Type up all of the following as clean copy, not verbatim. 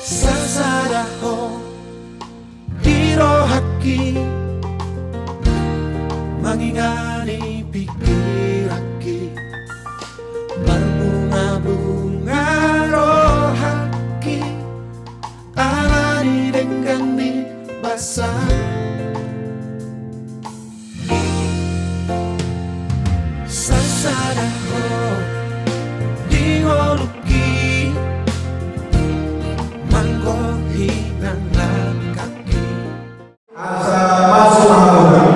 Sasadaho dirohaki mangingani pikiraki berbunga-bunga rohaki alani dengan di basah sasadaho diholuki manggohi nang kaki asa masuk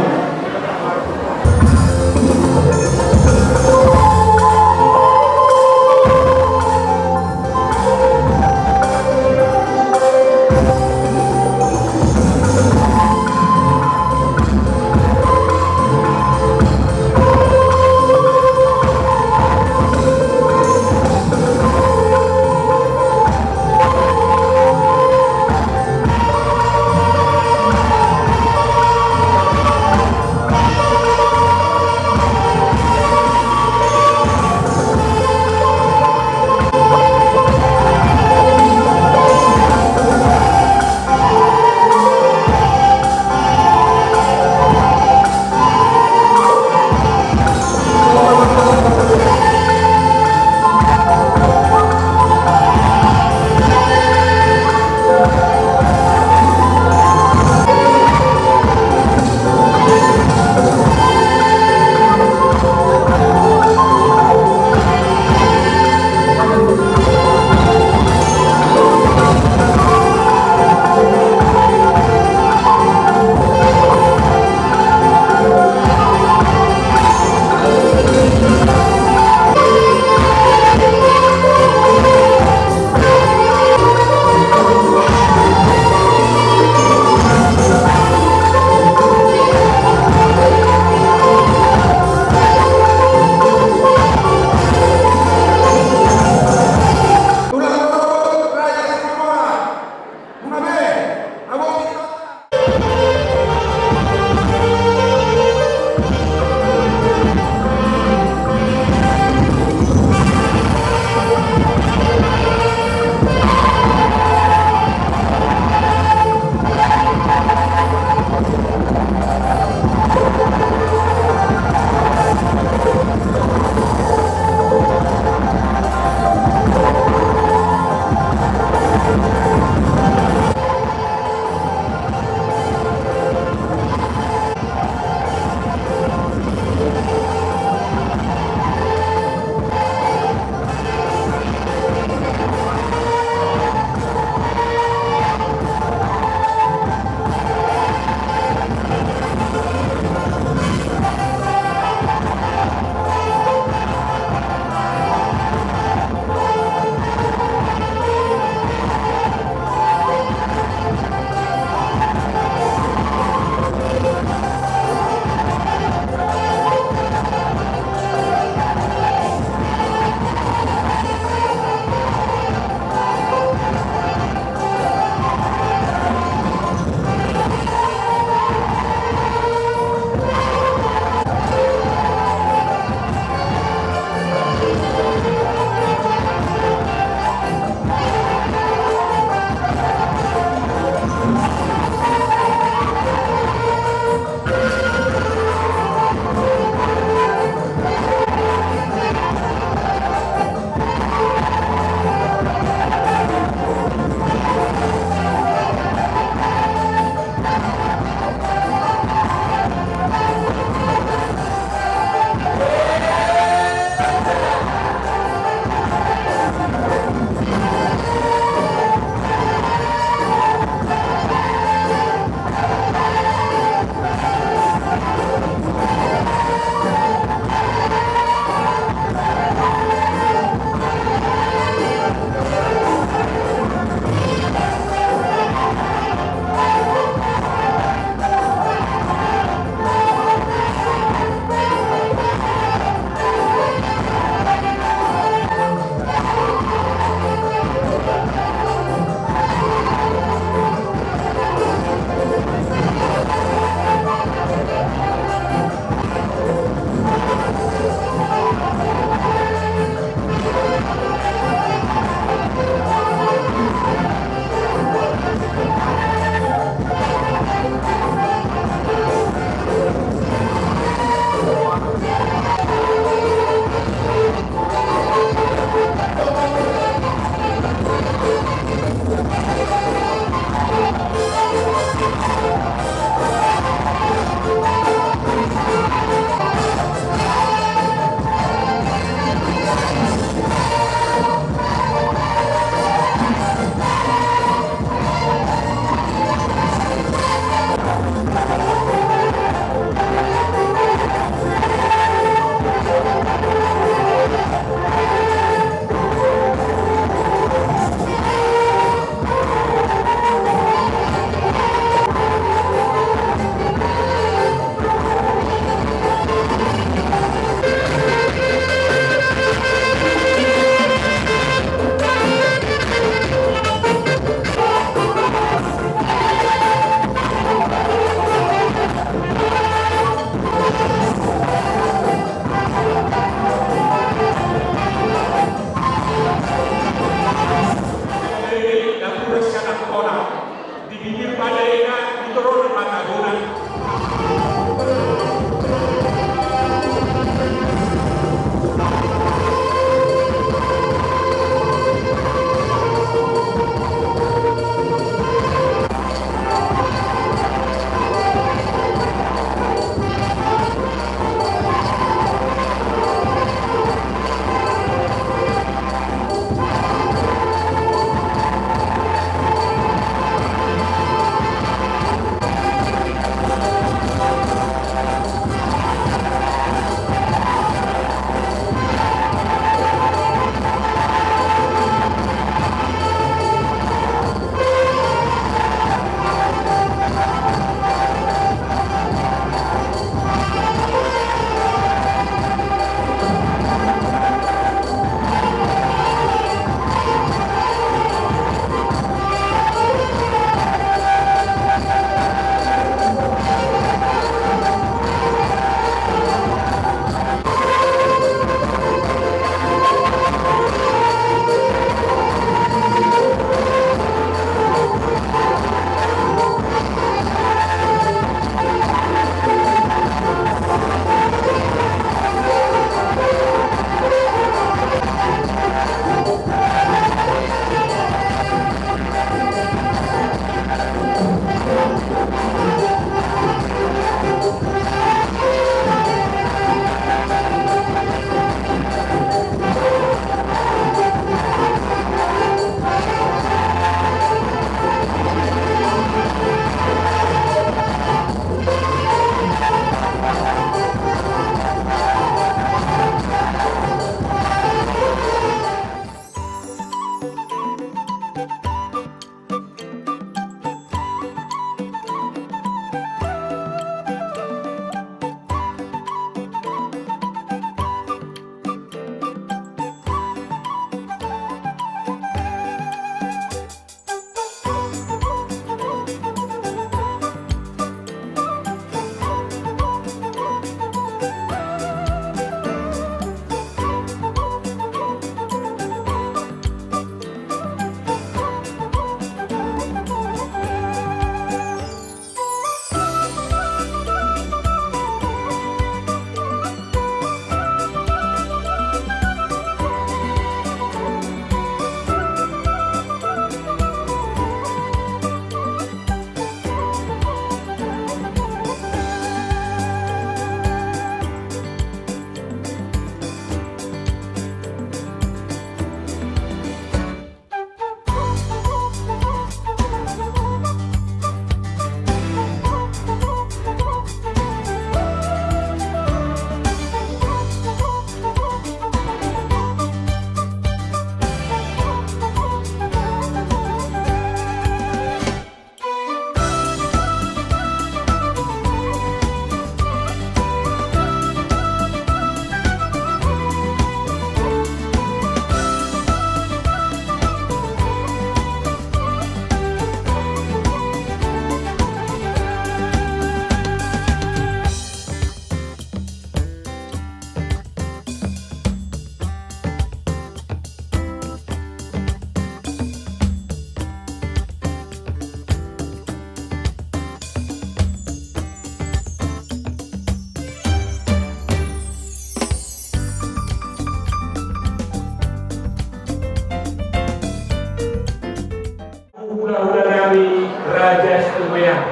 Udah nami Raja Stumeang.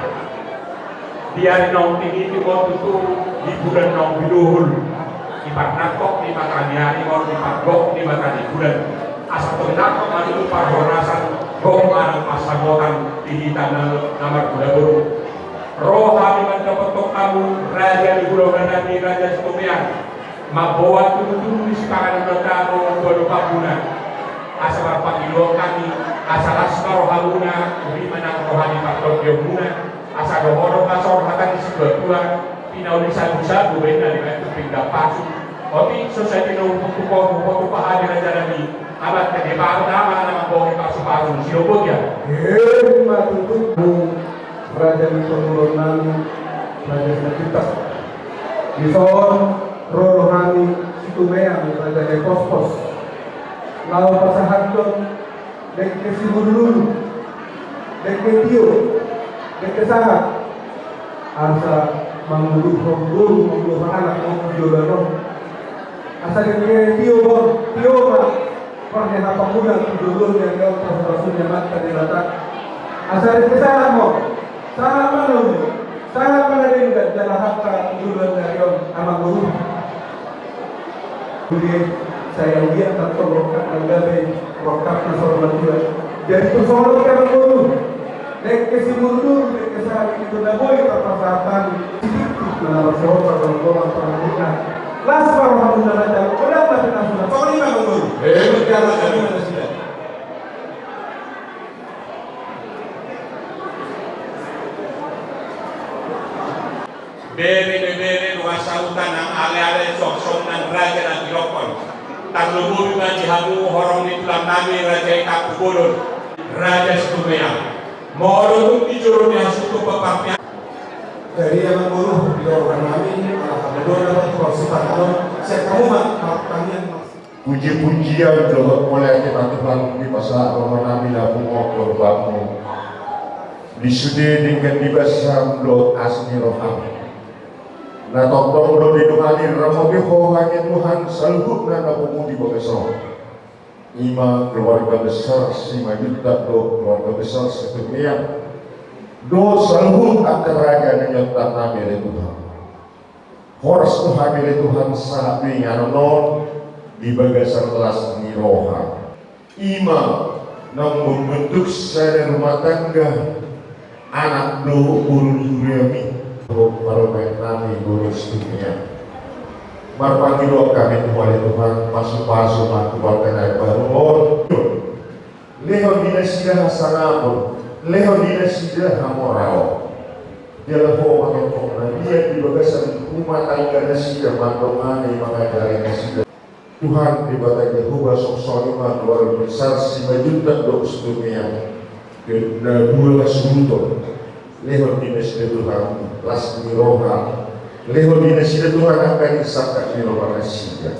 Dia nong tinggi waktu itu di bulan nong biluhul. Di nakok di makanya mau di gok di makanya bulan. Asal nakok mati itu parhonasan gok marang pasagotan di tanah nama bulan baru. Roh kami mendapat kamu Raja di Pulau Nami Raja Stumeang. Mabawa tutu di sekarang kamu baru kabunan. Asal pangilo kami asal asmaro haluna ubi menang rohani faktor biomuna asal dohoro kasor hatan di sebuah tuan pinau di sabu-sabu benda dengan tupindah pasu opi society no untuk pahadi raja nabi abad kedepan nama bohong pasu-pasu silobot ya matutup Raja di Pulau Nami Raja Sakita Bison rohani Stumeang Raja di Pos Lau pasahanton dek kesimululu dek ketio dek kesahat asa mangulu anak mau jodoh asa dek tio mah kornya apa bulan jodoh yang kau rasulnya mata di latak asa dek kesahat mau sama dari jalan hakka jodoh dari anak guru saya lihat atau rokat dari rokat nasional juga jadi persoalan kan dulu dek kesimulur dek kesehatan itu dah boleh perpasapan nah soal persoalan perangkat las para hamba raja berapa kita sudah kau ni memang dulu berjalan kami mana sudah bere wasautan ang ale-ale sok-sok ng raja ng Ilocon. Tagluburi na jihamu horong nitulang namin Raja Ikapubulon, Raja Stumeang. Moro kung tijuro niya suto papapya. dari yang guru di orang kami ada dua proses saya kamu kalian puji-pujian doa mulai kita Tuhan di masa orang kami lalu ngokor bangun disudi dengan dibasam doa asni roham. Na tokong do didungani ramobi ho hanya Tuhan salhub na napumudi bagasong. Ima keluarga besar si majuta do keluarga besar Stumeang. Do salhub antara dengan tanah milik Tuhan. Horas Tuhan milik Tuhan sapi nganonon di bagasar kelas ni roha. Ima nang membentuk saya rumah tangga anak do urun suriami. Baru baik nami guru Stumeang. Marpagi doa kami Tuhan Tuhan pasu-pasu aku berkenai baru. Leho dina sida hasanapun, leho dina sida hamorao. Dia leho makanya dia di bagasan rumah tangga sida mandongane mengajari sida. Tuhan di batai Yehuwa sok-sok luar besar si majuta do Stumeang. Kena dua sunto. Leho dina sida Tuhan las miroha leho dina sida Tuhan akan isaka miroha sida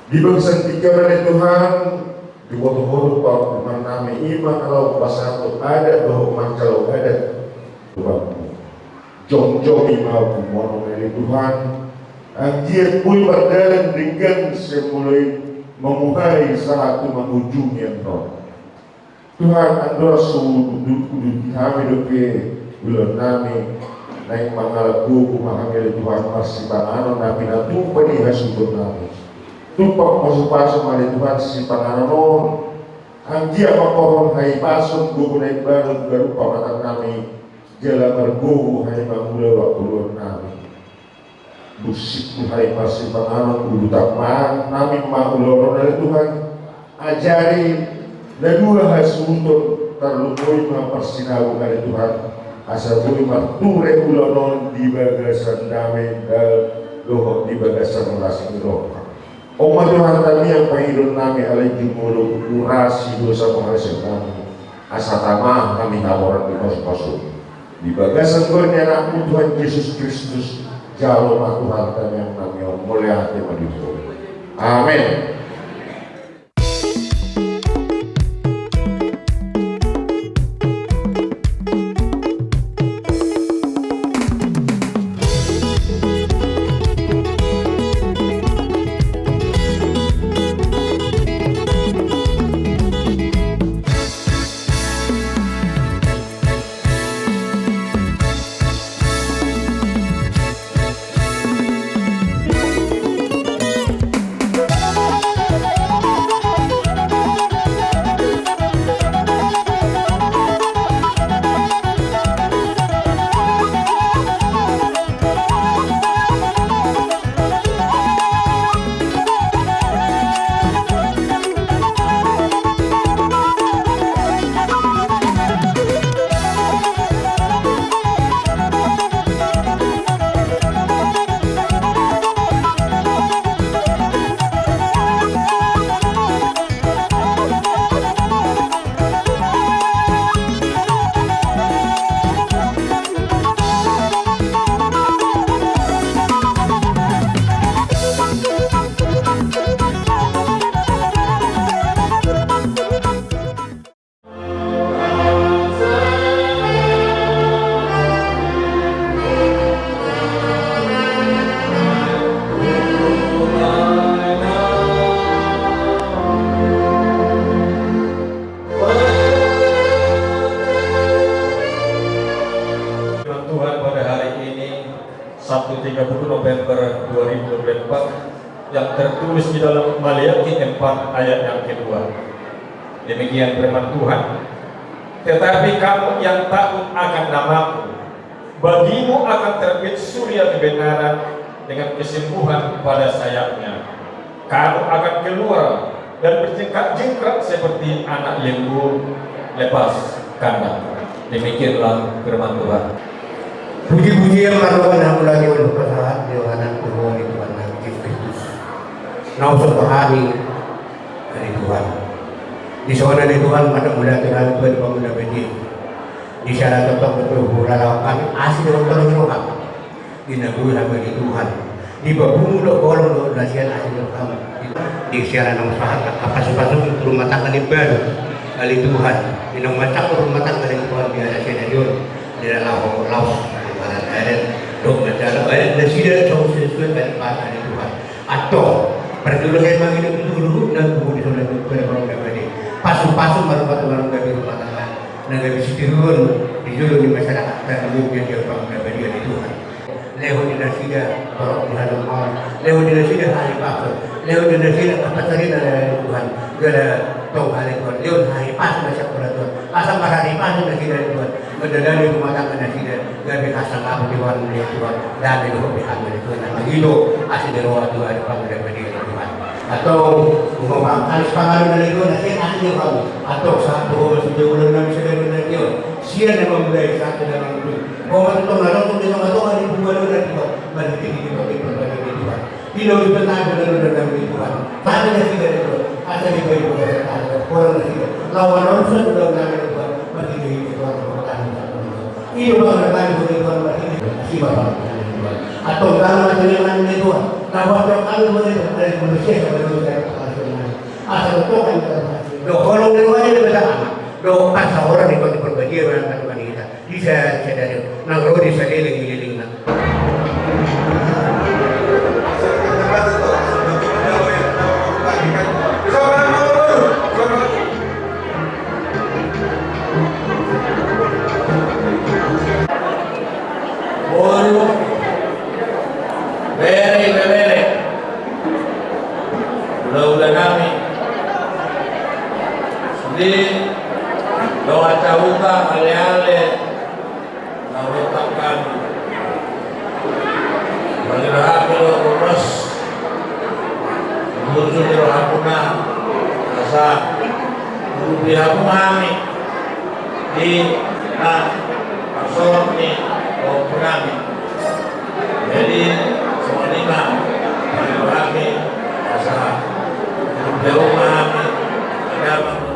di bangsa tiga oleh Tuhan di bodoh-bodoh pak Tuhan nami ima kalau pasatu ada doa kalau ada Tuhan jong-jong ima kumono dari Tuhan anjir pun berjalan dengan semulai memuhai satu mengunjungi Tuhan Tuhan andor suhu duduk kami doke bulan nami naik mangalaku kumahangil Tuhan masih panganon nabi na tupa di hasudon nabi tupak masuk-pasok mali Tuhan si panganon ang dia makohon hay pason gugu naik baru garupa matang nami jala mergugu hay mamulawa ulun nami busik hay masih panganon udutak maan nami mauloro dari Tuhan ajari na dua hasudon terlumui maparsinawu kali Tuhan asal bumi marture ulonon di bagasan damai dohok di bagasan lasing dohok. Oma Tuhan kami yang pahidon nami alai jumuro durasi dosa penghasil kami asa tamah kami hawaran di masuk-masuk di bagasan gornya anakmu Tuhan Yesus Kristus jalo Tuhan kami yang kami mulia hati madibu. Amin. 30 November 2024 yang tertulis di dalam Maliaki 4 ayat yang kedua. Demikian firman Tuhan. Tetapi kamu yang takut akan namaku, bagimu akan terbit surya kebenaran dengan kesembuhan pada sayapnya. Kamu akan keluar dan berjingkrak-jingkrak seperti anak lembu lepas kandang. Demikianlah firman Tuhan. Puji-puji yang melakukan aku lagi untuk pasangan Yohanan Tuhan Tuhan Nabi Kristus. Nau sepahami dari Tuhan. Di sana dari Tuhan pada muda Tuhan berbangun bedi. Di sana tetap betul lalakan asli orang Tuhan. Di negeri dari Tuhan. Di babung do kolong do nasihat asli Tuhan. Di sana nang sahabat apa sepasung rumah tangga di baru kali Tuhan. Di nang macam rumah tangga di Tuhan biasa senior di dalam laut. Dan dok macam ada sida jauh sesuai dengan bahasa Tuhan. Atau perjuangan memang hidup dulu dan kemudian sudah berperan dari pasu-pasu baru-baru dari rumah tangga. Negara Sitirun dijulur di masyarakat dan kemudian dia berperan dari Tuhan. Lewat di sida orang di dalam orang. Lewat di sida hari pasu. Lewat di sida apa saja dari Tuhan. Gada tahu hari Tuhan. Lewat hari pasu masyarakat Tuhan. Asal hari pasu dari Tuhan. Mendadak di rumah tangga dan tidak gabi kasang apa di warung dari Tuhan dan di rumah pihak dari Tuhan dan begitu asli dari rumah Tuhan ada panggil dari Tuhan atau ngomong alis pangalan dari Tuhan asli asli kamu atau satu sejauh bulan nabi sedang dari Tuhan siapa yang memulai satu dalam itu ngomong itu nggak nonton di rumah Tuhan di bulan dari Tuhan balik di berbagi di Tuhan tidak dibenarkan benar dari Tuhan tapi dari Tuhan asal di bawah Tuhan orang dari lawan orang sudah dari Tuhan bagi di Tuhan iyo bang naman ko ito si Bapa atau kalau dengan itu kalau kami boleh ada manusia yang berusaha asal itu kan do kalau lewatnya bersama do pasal orang itu berbagi dengan kita bisa dari nangro di seliling Udah kami di doa cawuka ale-ale narutak kami bergerak lo urus muncul di rohapuna asa bihaku kami di pasor ni kami jadi semua lima kami asa jauh kami ada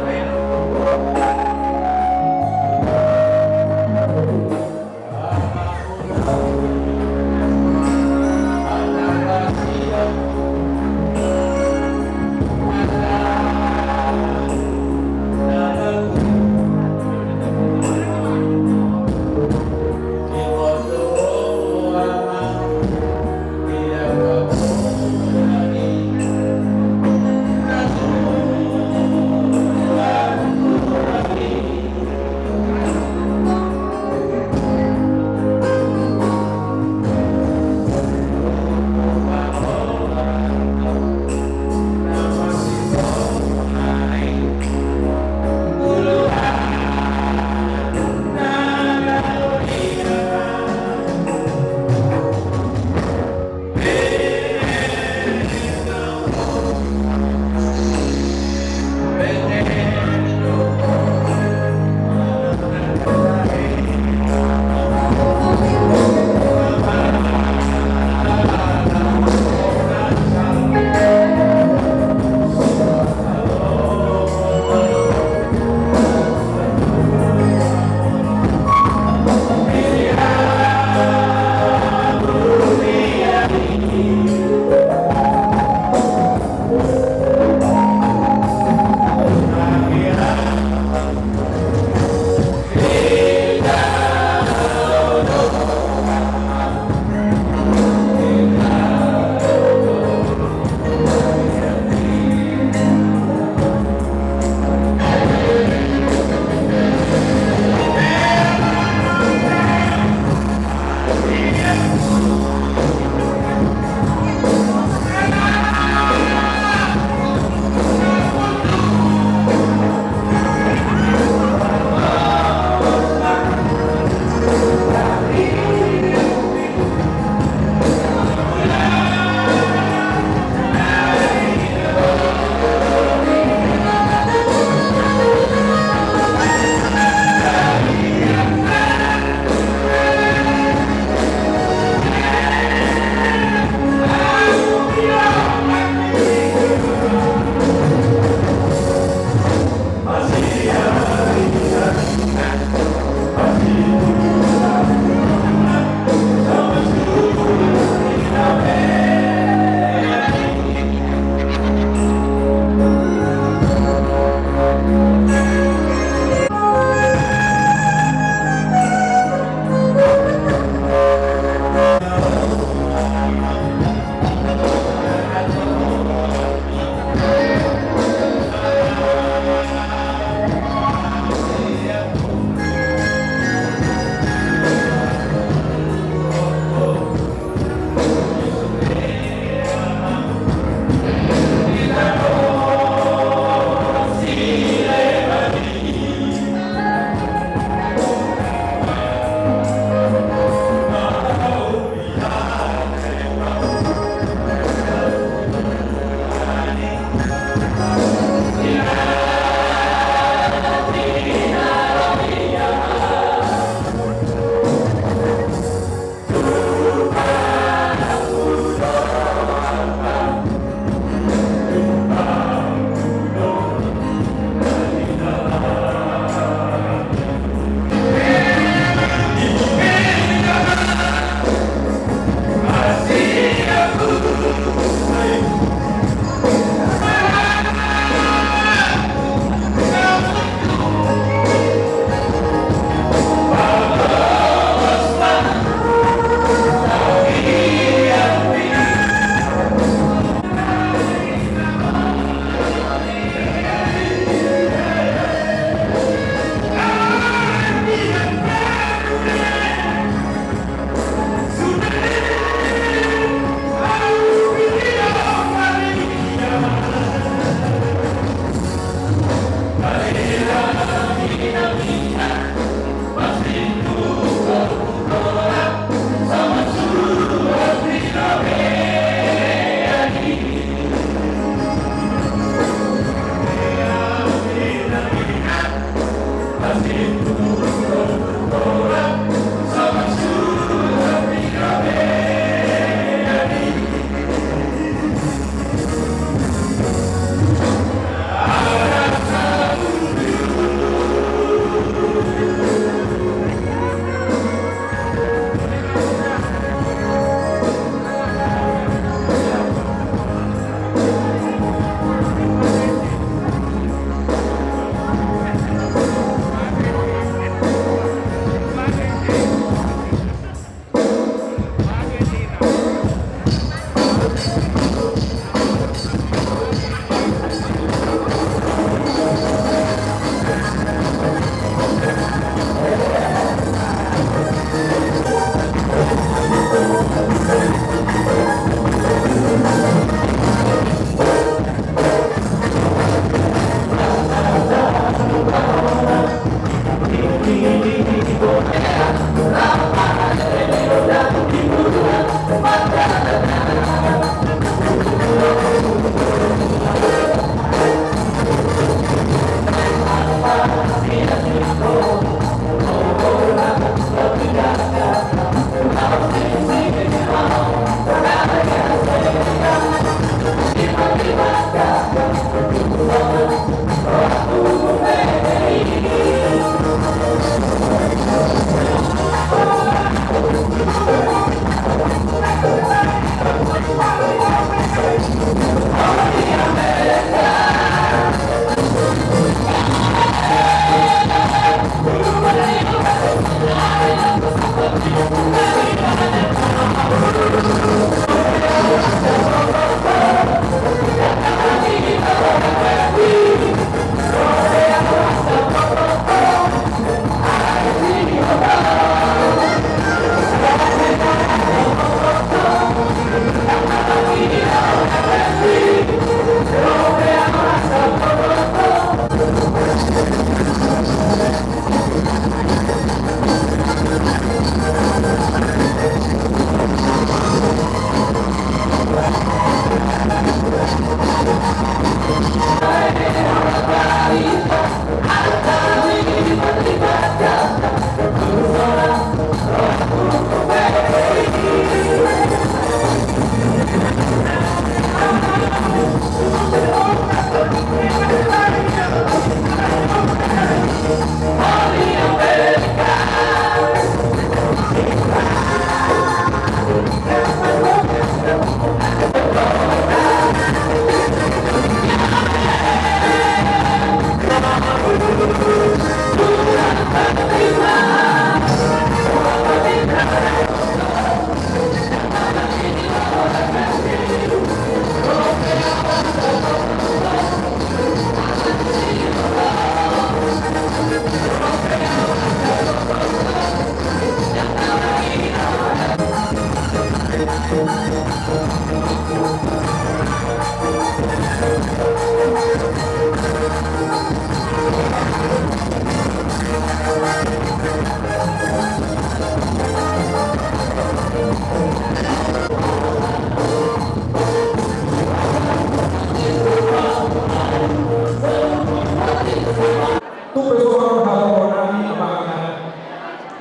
seorang hal kami apakah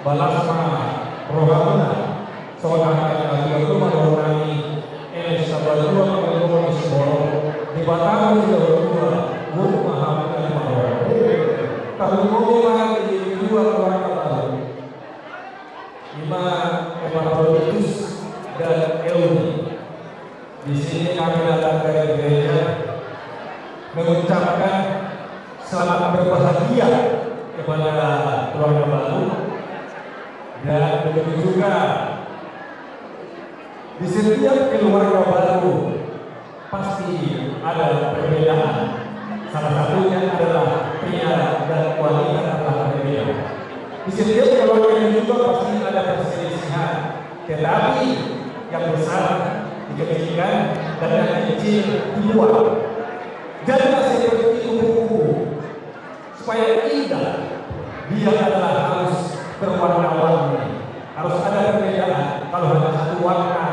balasma rohamuna seorang itu menurunani sabadua menurunani seboro di batang di dua mahal dan mahal. Kalau mau di dua keluarga baru, 5 Epaphroditus dan Euni. Di sini kami datang dari gereja mengucapkan selamat berbahagia kepada keluarga baru, dan begitu juga di setiap keluarga baru pasti ada perbedaan. Salah satunya adalah pria dan wanita adalah berbeda. Di setiap keluarga juga pasti ada perselisihan, tetapi yang besar dikecilkan dan yang kecil dibuat. Janganlah seperti kupu-kupu, supaya indah. Dia adalah harus berwarna-warni, harus ada perbedaan. Kalau hanya satu warna,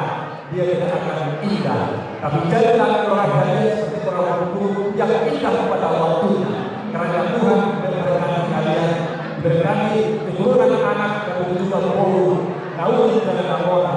dia tidak akan indah. Tapi janganlah keluarganya seperti orang tua yang indah pada waktunya. Karena Tuhan memberkati kalian, berkati keturunan anak dan juga polu, Naudi dan Namora.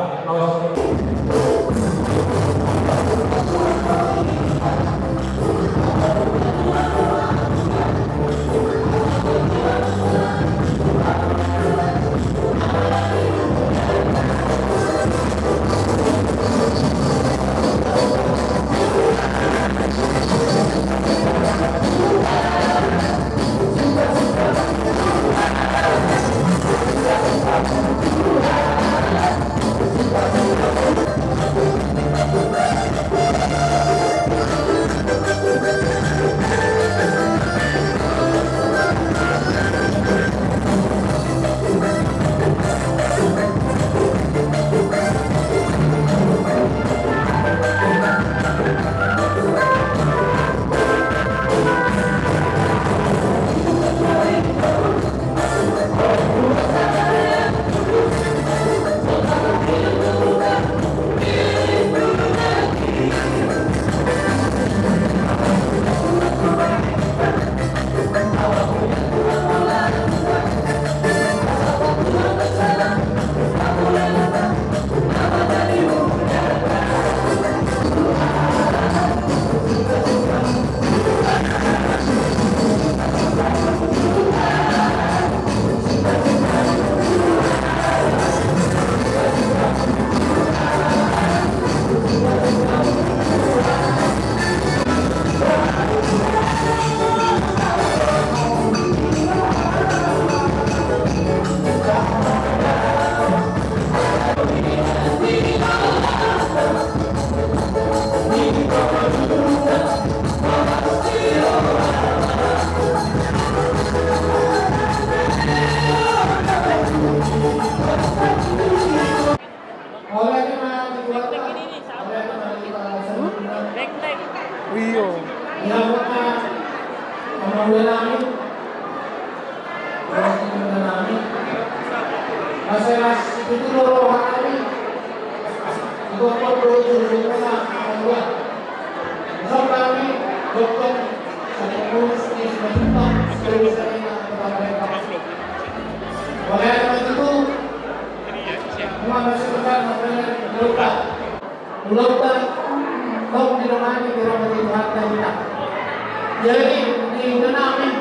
Jadi di namin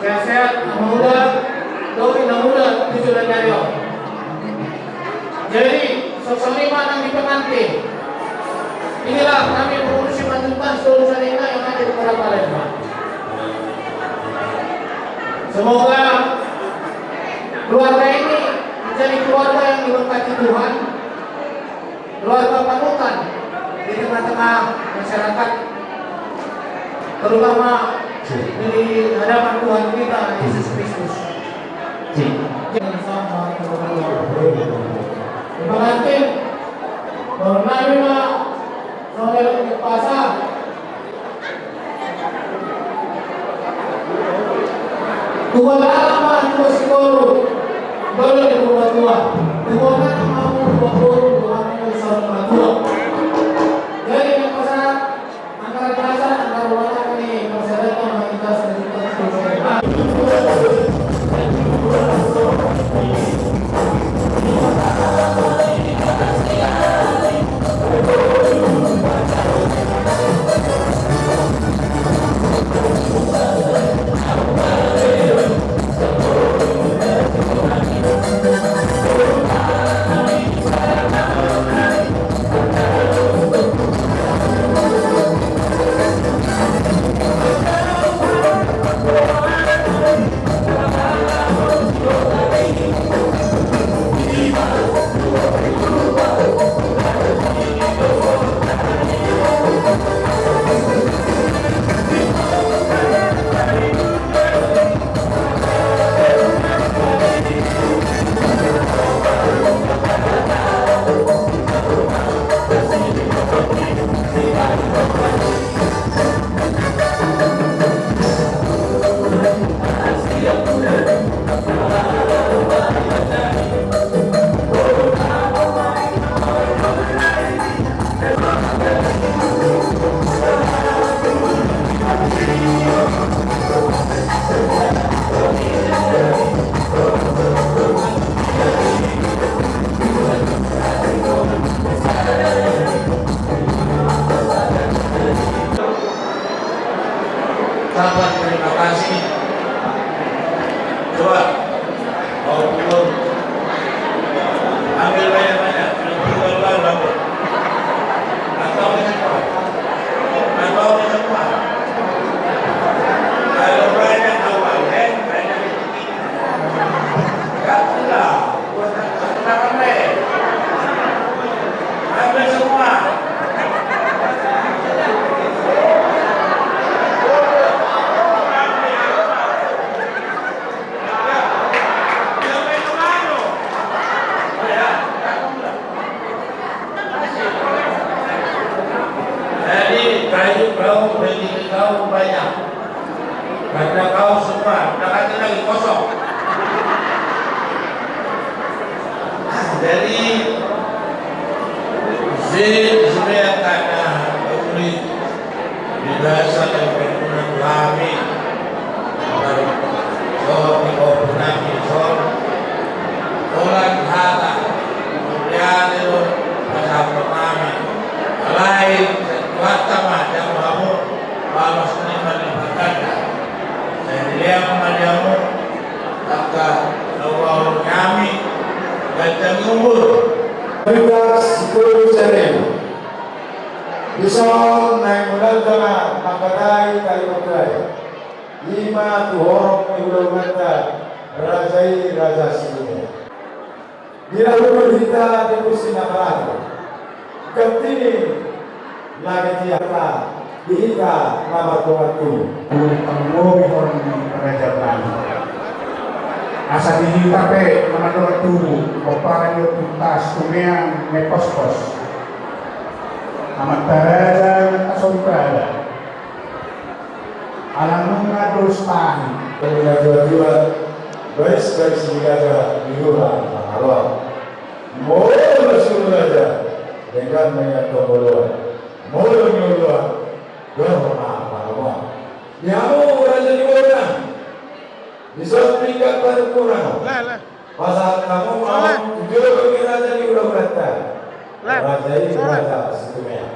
sehat-sehat, muda, doi na muda, tujuan dari. Jadi sesama yang di pengantin, inilah kami mengurusi manjutan seluruh salina yang ada di kota Palembang. Semoga keluarga ini menjadi keluarga yang diberkati Tuhan, keluarga panutan di tengah-tengah masyarakat, terutama di hadapan Tuhan kita Yesus Kristus. Pengantin bernama Saudara Pasar Tuhan lama dua sikoro boleh dibuat tua Tuhan mau buat Tuhan mau tua. Jadi yang pasar antara pasar antara wanita ini masyarakat kita sedang Coba. Mau turun. Ambil banyak-banyak. Keluar rambut. Atau ini semua. Atau ini semua. Kalau banyak awal, banyak sedikit. Enggak pula. Kenapa ambil? Ambil semua. Jadi kayu kau rezeki kau banyak. Karena kau semua, dah kata lagi kosong. Jadi sebenarnya karena ulit biasa yang berguna kami sol di bawah kami sol orang hata kemudian itu pasal pertama lain pertama yang kamu balas ini melibatkan dan dia mengadamu akan awal kami dan umur Tugas 10 Senin. Besok naik modal tanah Makarai Kalimantan. 5 tuhorong mengulung kata Rajai Raja Sinunya. Bila ulun kita di kursi nakarang. Ketini lagi tiada dihika nama tuanku. Pengomi orang Raja Bali. Asa dihita pe namador tubuh, oparan yo tuntas kumeang mekos-kos. Amat taraja asomprada. Alam mga dostahi. Kemudian dua-dua baris-baris menjaga diurang mahalwa. Mula suruh raja dengan banyak tomboluan. Mula nyuluan germa mahalwa. Nyamu raja diurang. Bisa tingkat pada kurang. Pasal kamu mau jujur bagi raja diurang berata. Raja ini raja sedunia.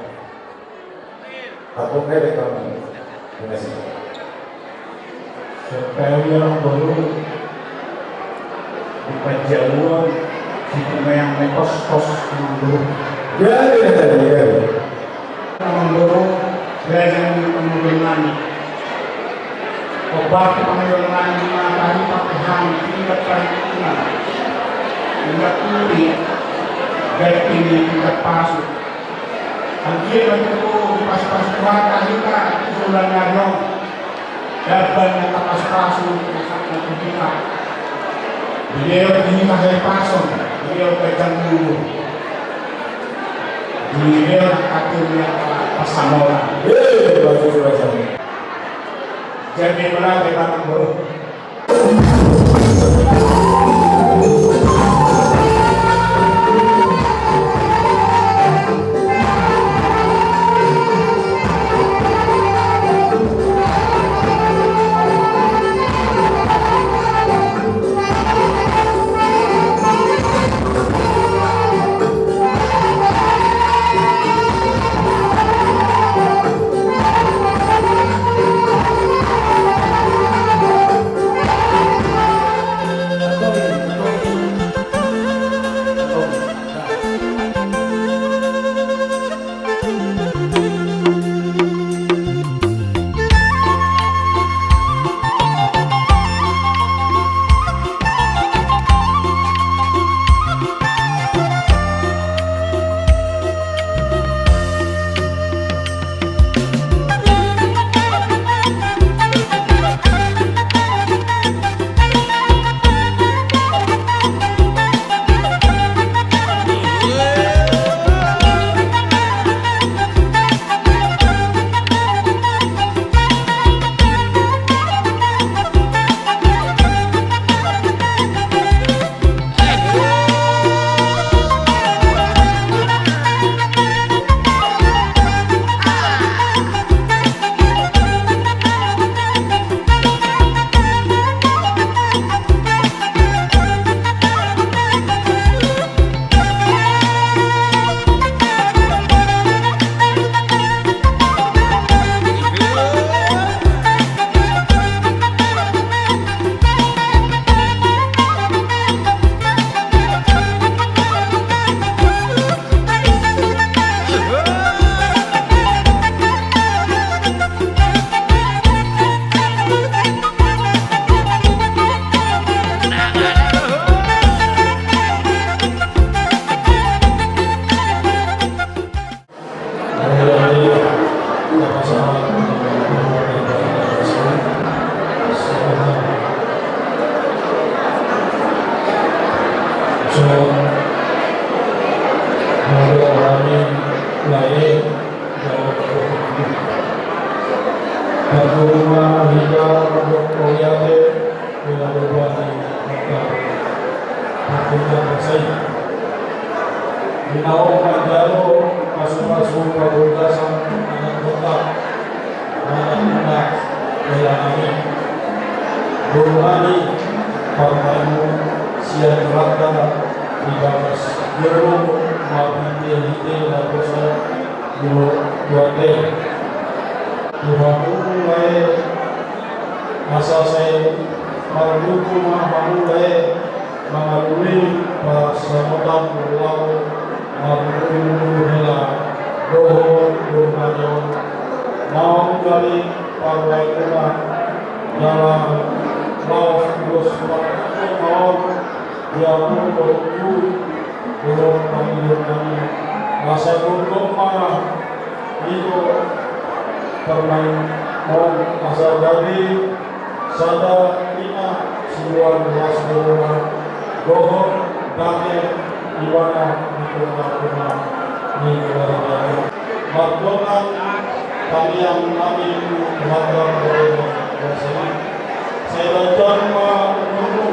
Aku kaya kamu. Terima kasih. Supaya orang baru di Pajaluan si kumeang mekos-kos dulu. Ya. Dulu belajar pengulangan. Obat pengulangan 5 kali pakai ham 3 kali tinggal kuli dari ini tingkat pasuk. Akhir itu pas-pas kuat kita sudah nyarong dapat yang pas-pasuk sampai kita. Beliau ini pakai pasung, beliau pegang dulu. Beliau akhirnya pasamola. Bagus macam. Jadi berapa bangun baru? partaimu siang rata di batas Jero Mabite Lakosa dua T. Tuhan mulai masa saya maluku mulai mengalami pasamutan pulau maluku hela doho dohanyo mau dari parwai kuna dalam laos dos mau dia pun belum panggil kami masa dulu itu permain mau masa dari sada ina semua belas doho damai iwana itu kuna ni keluarga mardonan kami yang kami keluarga bersama saya lanjut menunggu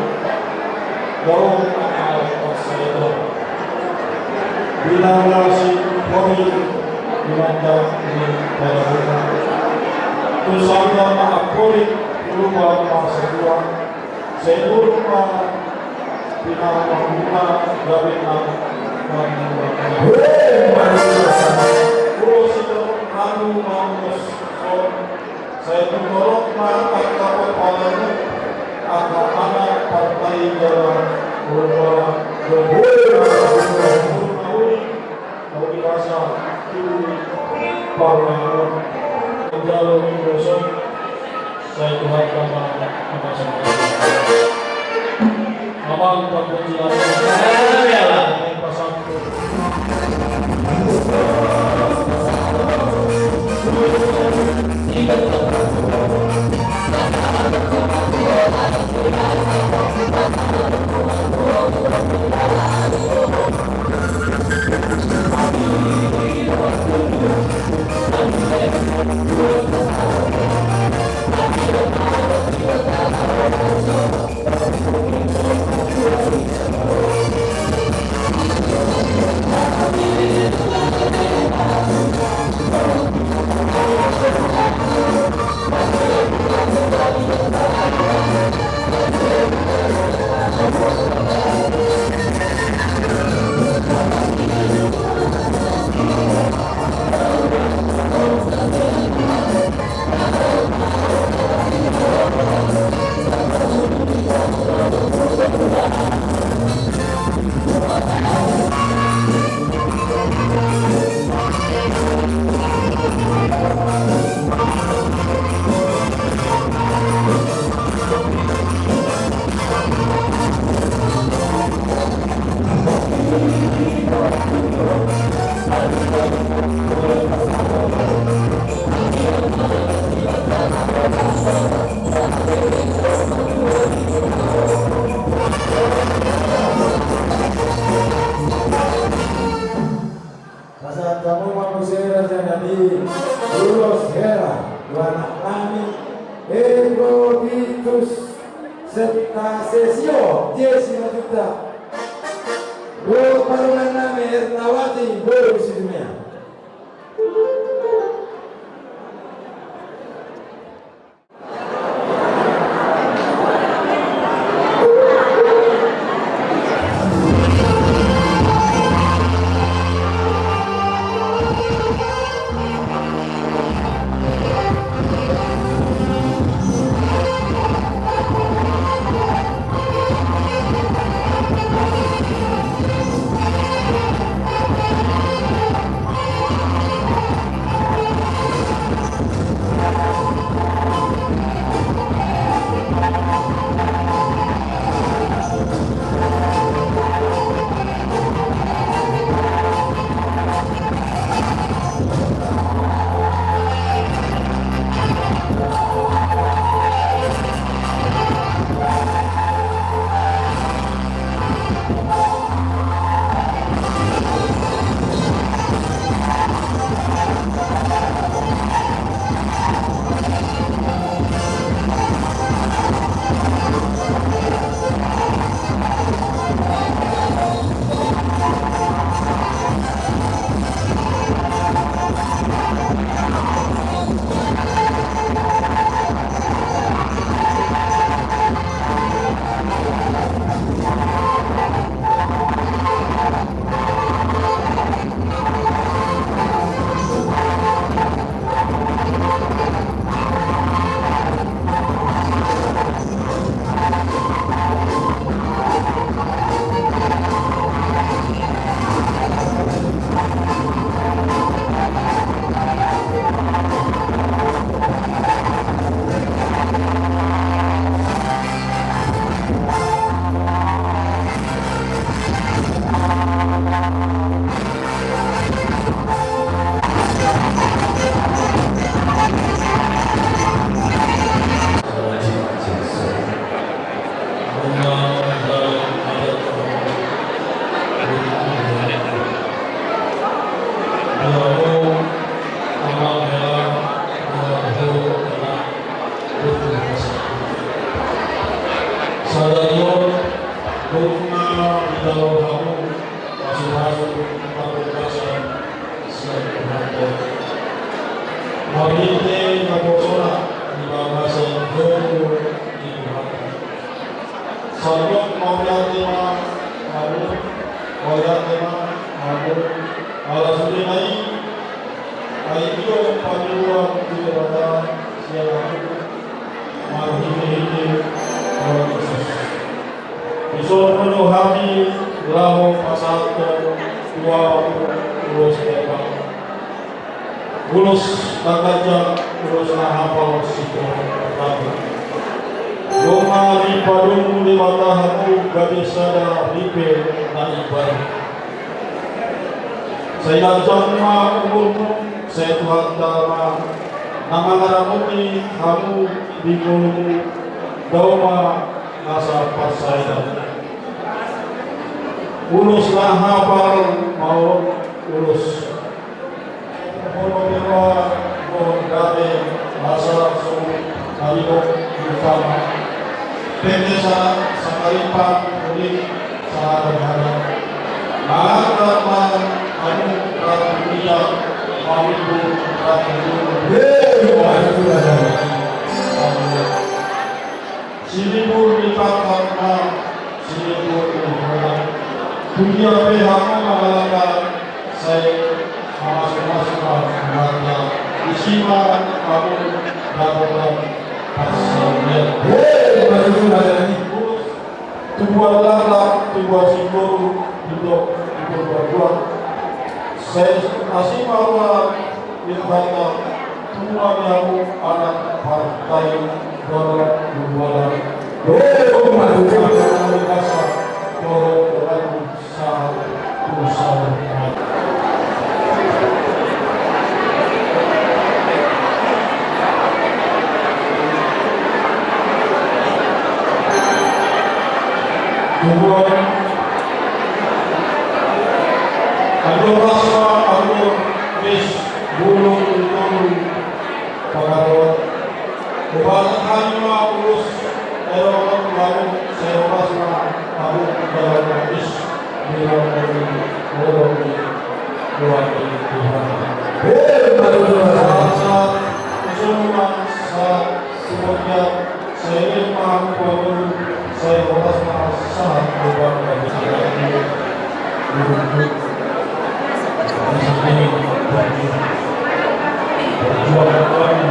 jauh saya bila nasi kami dimanja di dalam tu saya maafkan rumah masa dua saya rumah bila mengguna jaminan terus itu lalu maus saya mendorong mengangkat kapal palamu anak-anak partai jalan berbala mau dirasa itu parlemen jalur Indonesia saya tuhankan sama semua abang tak berjalan pasang Sadarion bunga di dalam kamu masuk-masuk pagkukasan sa Tuhanto. Maghinte na posona di babasa ng Dodo di Tuhanto. Salong mauyatima mamun, mauyatima mamun, alas ulinay ay iyong pagluwang tinirata siya ako. Maghinte Tuhan Yesus. Isun menuhani lahu pasal dua ulus tebak. Ulus takaja ulus nahapal situ tabu. Doma di padung di matahamu gadis sada ripe na ibar. Saya jangma umurmu saya Tuhan dama. Namangaramuti kamu di mulutmu doma nasa pasaidan. Ulus na hapal mau ulus. Mono mo dati nasa so kalibok utama. Pwede sa kalipan ulit sa harapan. Lahat man ang katuliya malibu Silibur dipangkat na silibur dipangkat. Dunia pihak mengalahkan saya masuk-masuk keluarga Isima kamu dapat pasalnya. Tubuh lelak, tubuh simbol hidup berbuat. Saya masih mahu berkata semua yang anak partai dorong berbuat. Aku rasa aku bis bulung turun pagarawat. Kebanyakan hanya urus erok lalu saya rasa aku dalam bis bilang orang buat Tuhan. Saat semua saat semuanya saya mampu saya rasa sangat berbangga dengan perjuangan kami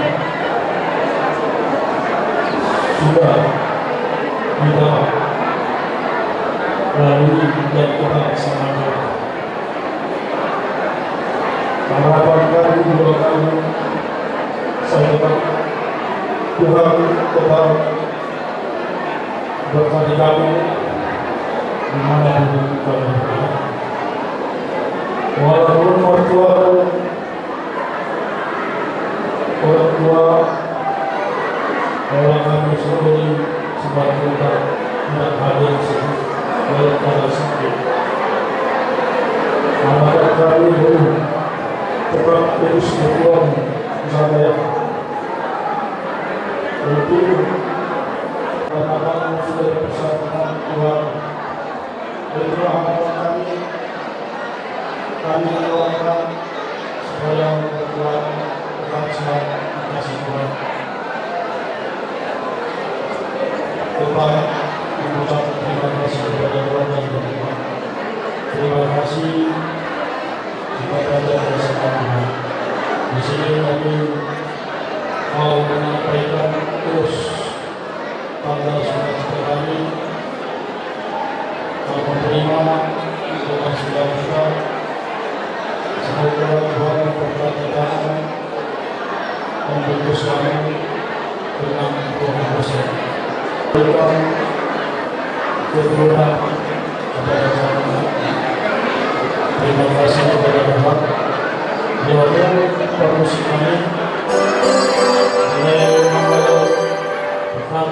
sudah kita lalui dan kita semangat. Harapan kami juga kami saya tetap Tuhan tetap berkati kami di mana kami berada. Walaupun orang tua orang kami sendiri sebagai kita tidak hadir sini dalam keadaan sakit. Anak kami dulu tetap terus berjuang bersama yang itu karena kami sudah bersama Tuhan. Itu harapan kami doakan supaya Tuhan tetap selalu kasih Tuhan. Tetap mengucap terima kasih kepada Tuhan dan Tuhan. Terima kasih kepada bersama Tuhan. Di sini kami mau menyampaikan terus tanggal sukacita kami. Kami menerima dengan sukacita. Semoga Tuhan memberkati kami, membungkus kami dengan Tuhan besar. Berikan keturunan kepada kami. Terima kasih kepada Tuhan. Biarlah permusi kami dengan membawa Tuhan.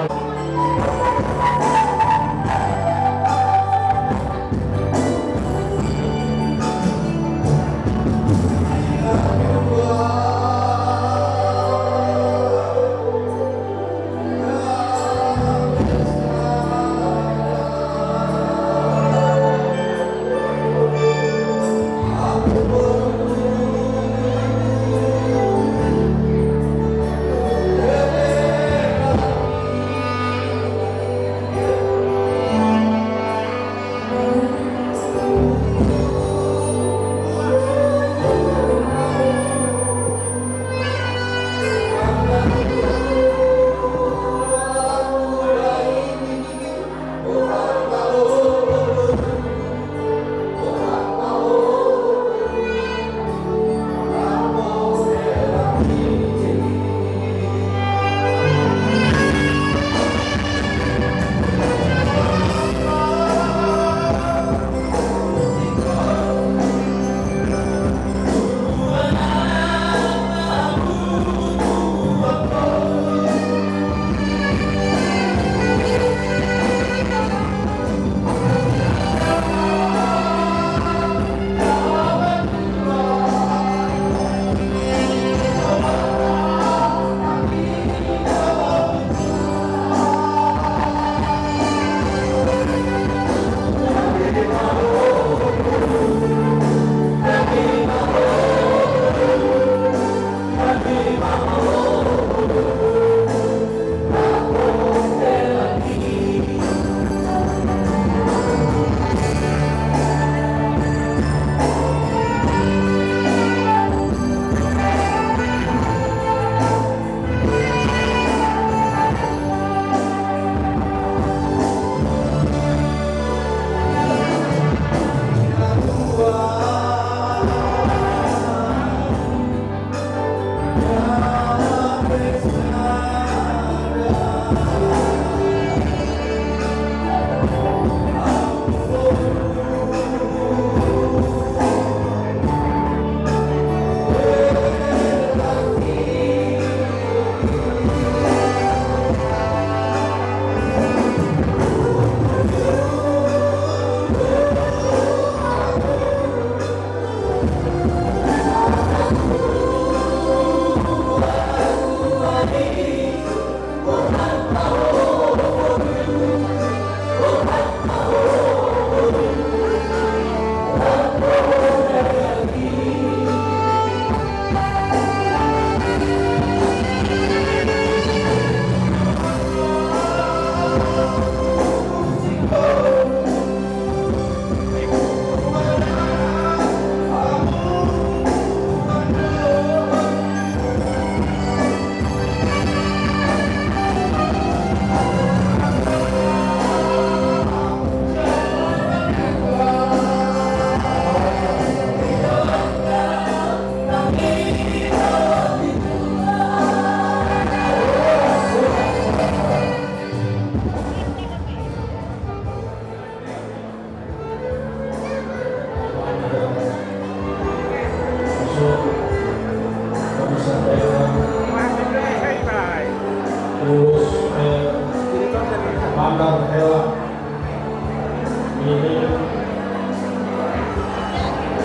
ini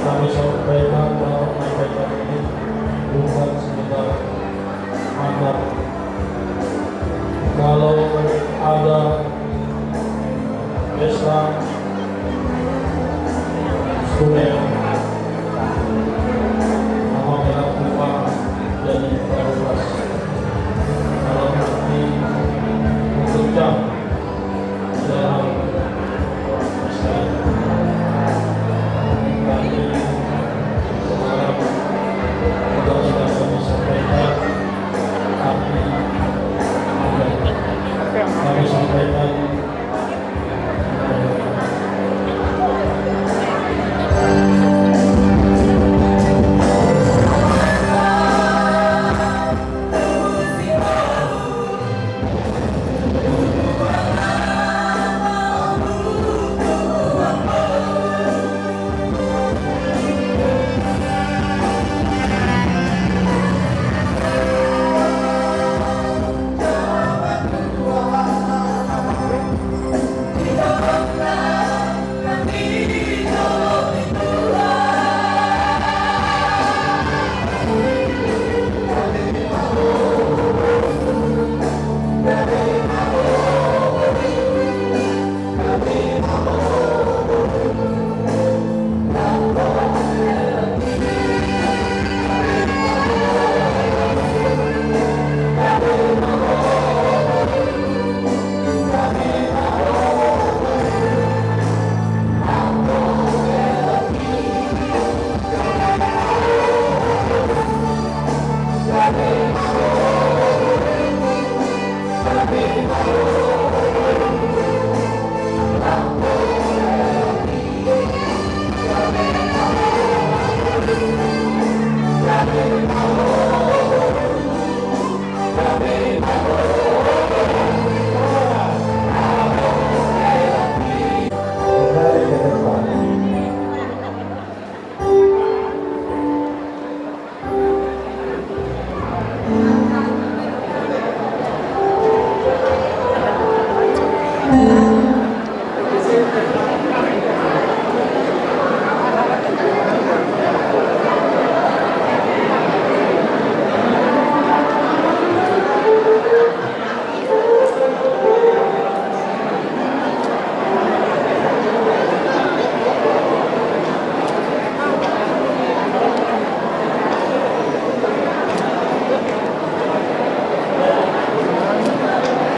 kami sampaikan bahwa menyampaikan ini bukan sekedar anak. Kalau ada pesta sungai nama merah tua jadi prioritas. Kalau nanti bekerja dalam pesta kami sekarang sudah kami sampaikan kami sampaikan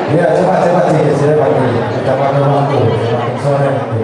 Ya, cepat sih, silakan dulu. Kita pada waktu, semakin sore nanti.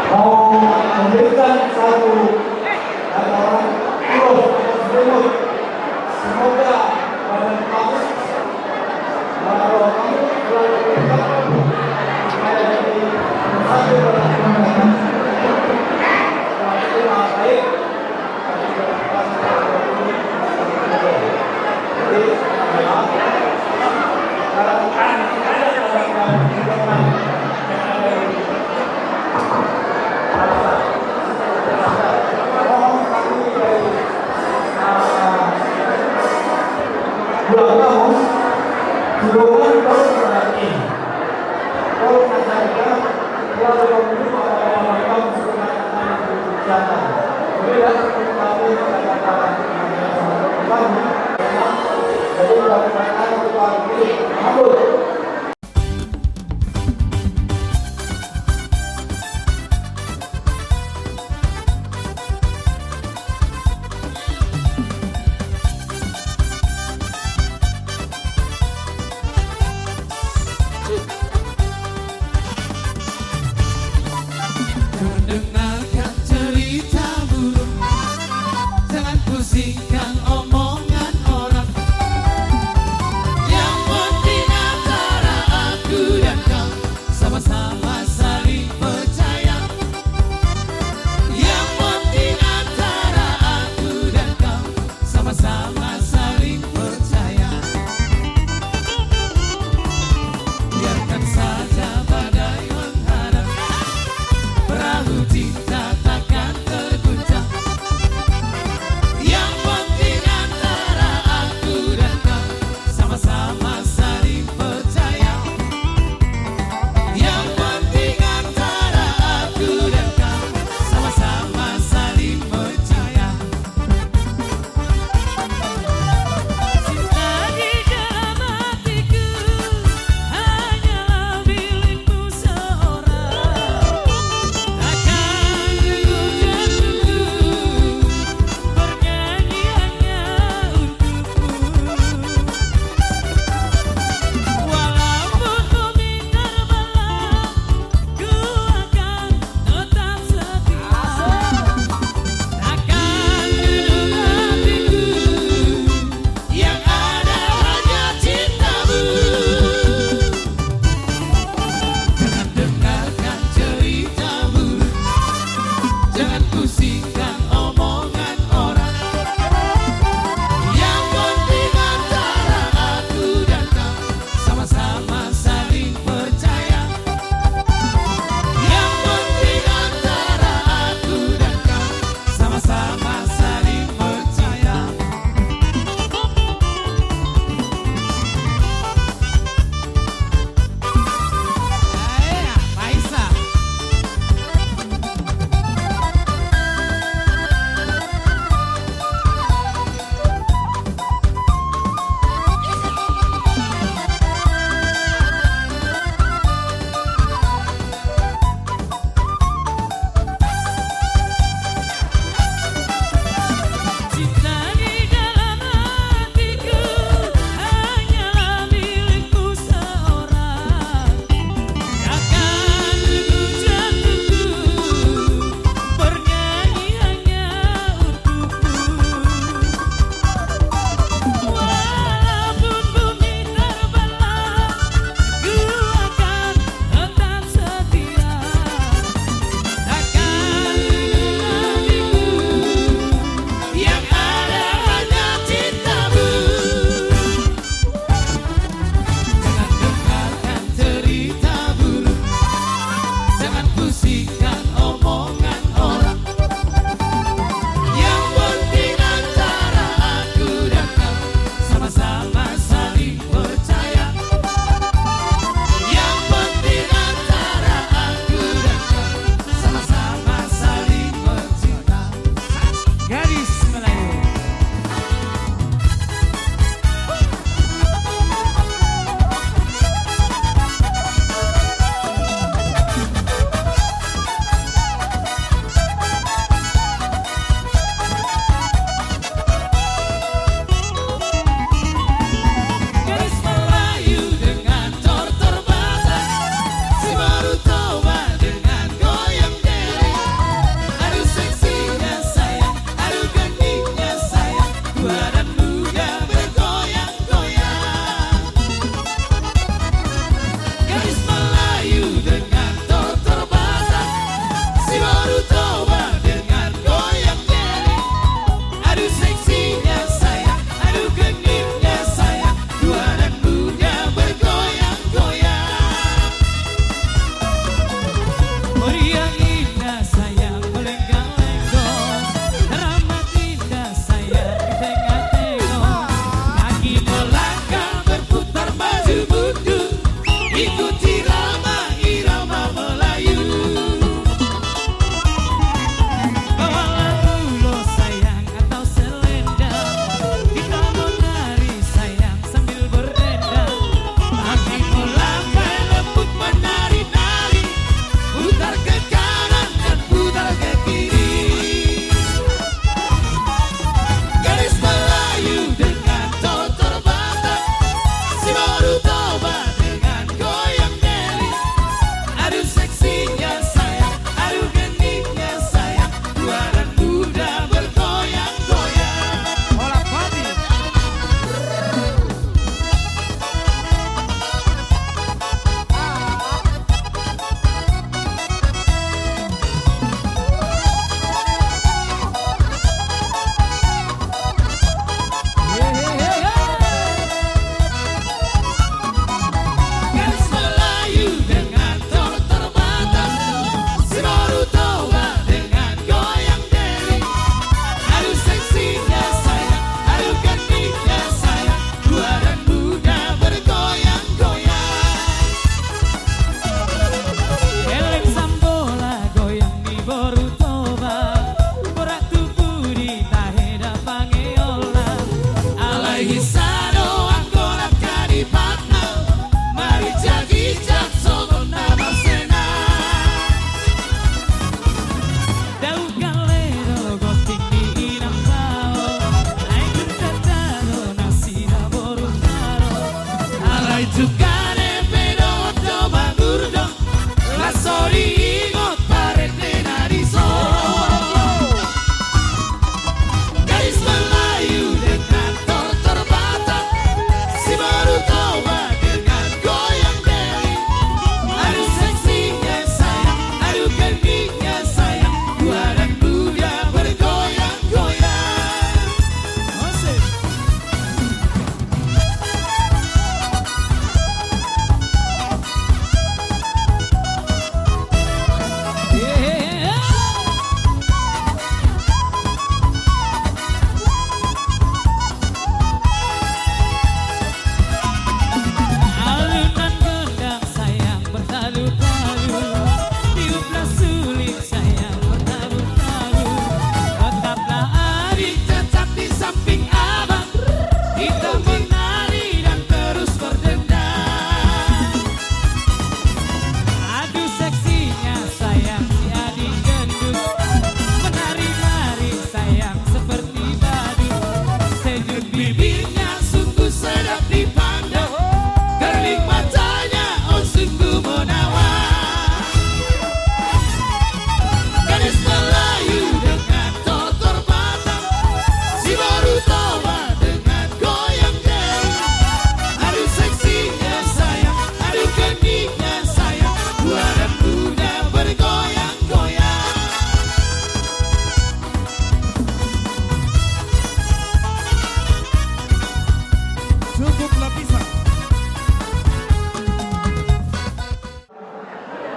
mau memberikan satu terus selimut. Semoga badan kamu kalau kamu selalu berkata supaya jadi satu badan itu baik. Jadi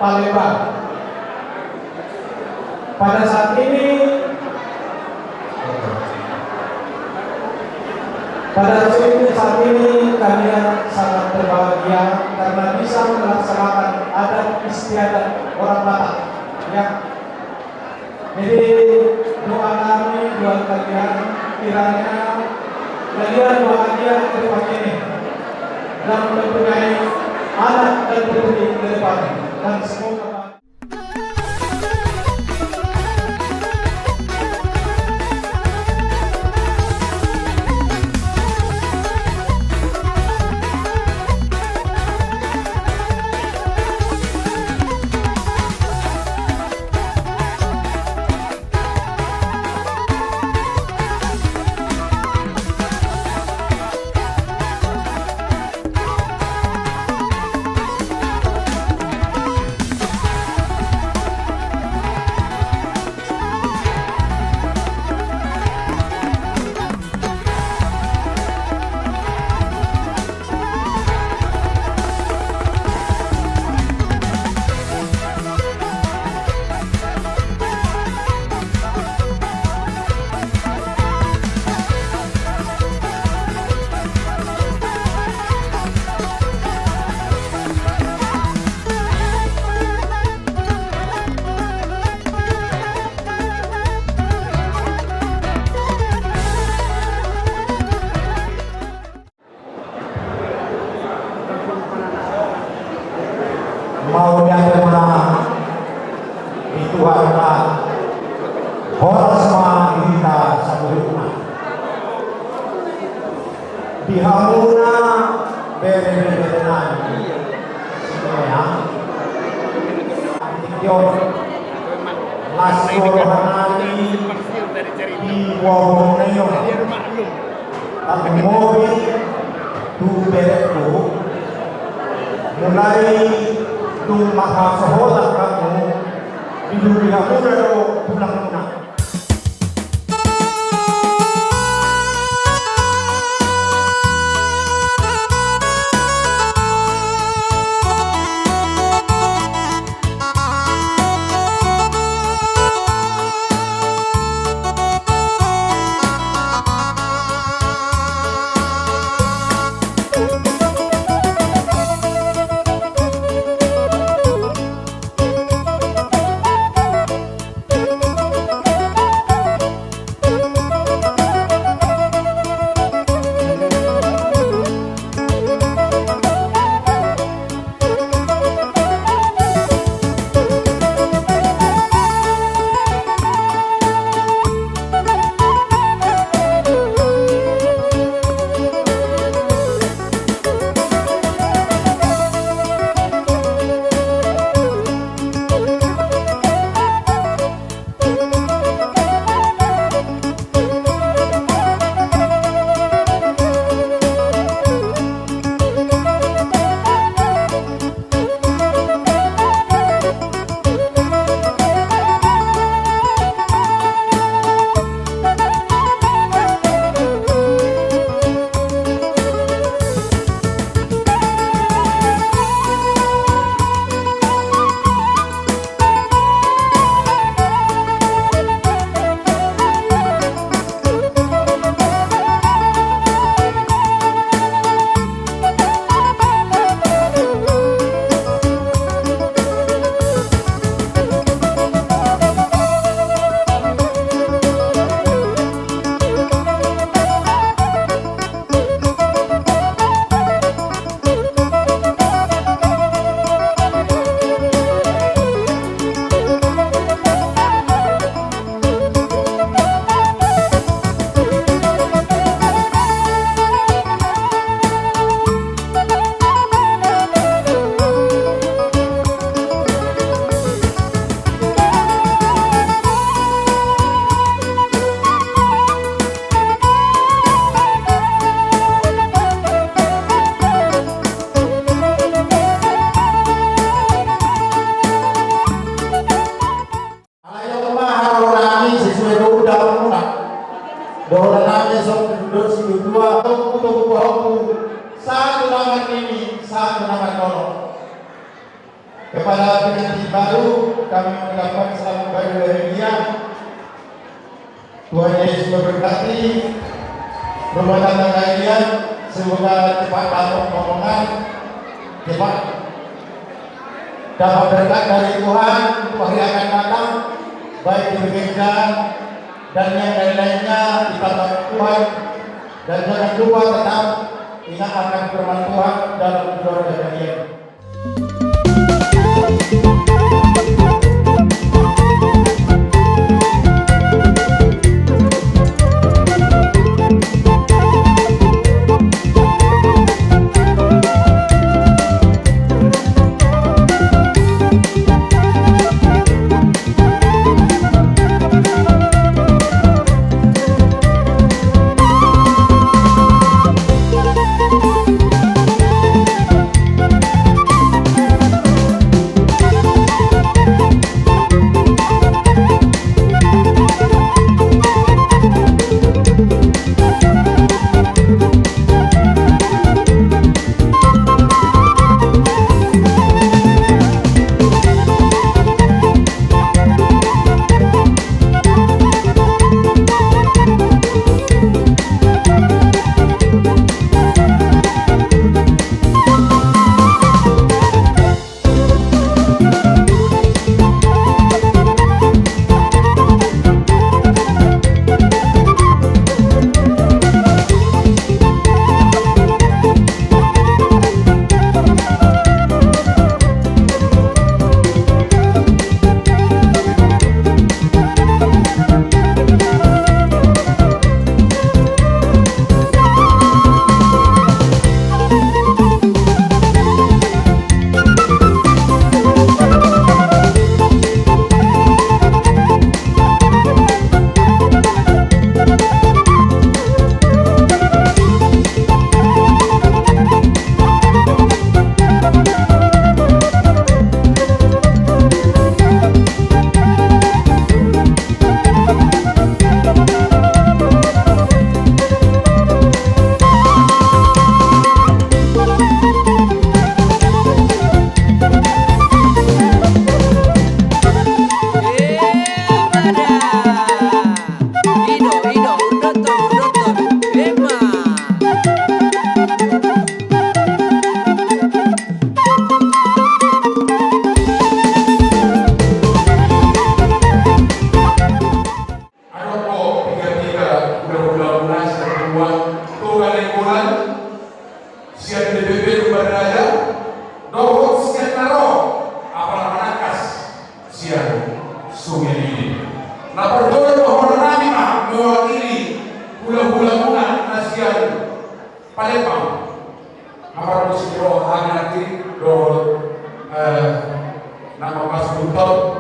Palembang. Pada saat ini kami sangat berbahagia karena bisa melaksanakan adat istiadat orang Batak. Ya. Jadi doa kami buat kalian kiranya kalian bahagia ke depan ini dan mempunyai anak dan putri ke depan dan semoga mau diajarkan itu adalah orang semua kita satu rumah dihamuna bere-berenan semuanya Dion Lasoro Hanali di Wawoneyo tapi mobil tu bereku mulai tu makasahola kamu di dunia muda pulang pulang. Kepada pengantin baru kami mengucapkan selamat berbahagia. Tuhan Yesus memberkati rumah tangga kalian. Semoga cepat dapat momongan, cepat dapat berkat dari Tuhan untuk hari akan datang, baik di gereja dan yang lain-lainnya di tangan Tuhan. Dan jangan lupa tetap ingat akan firman Tuhan dalam keluarga kalian.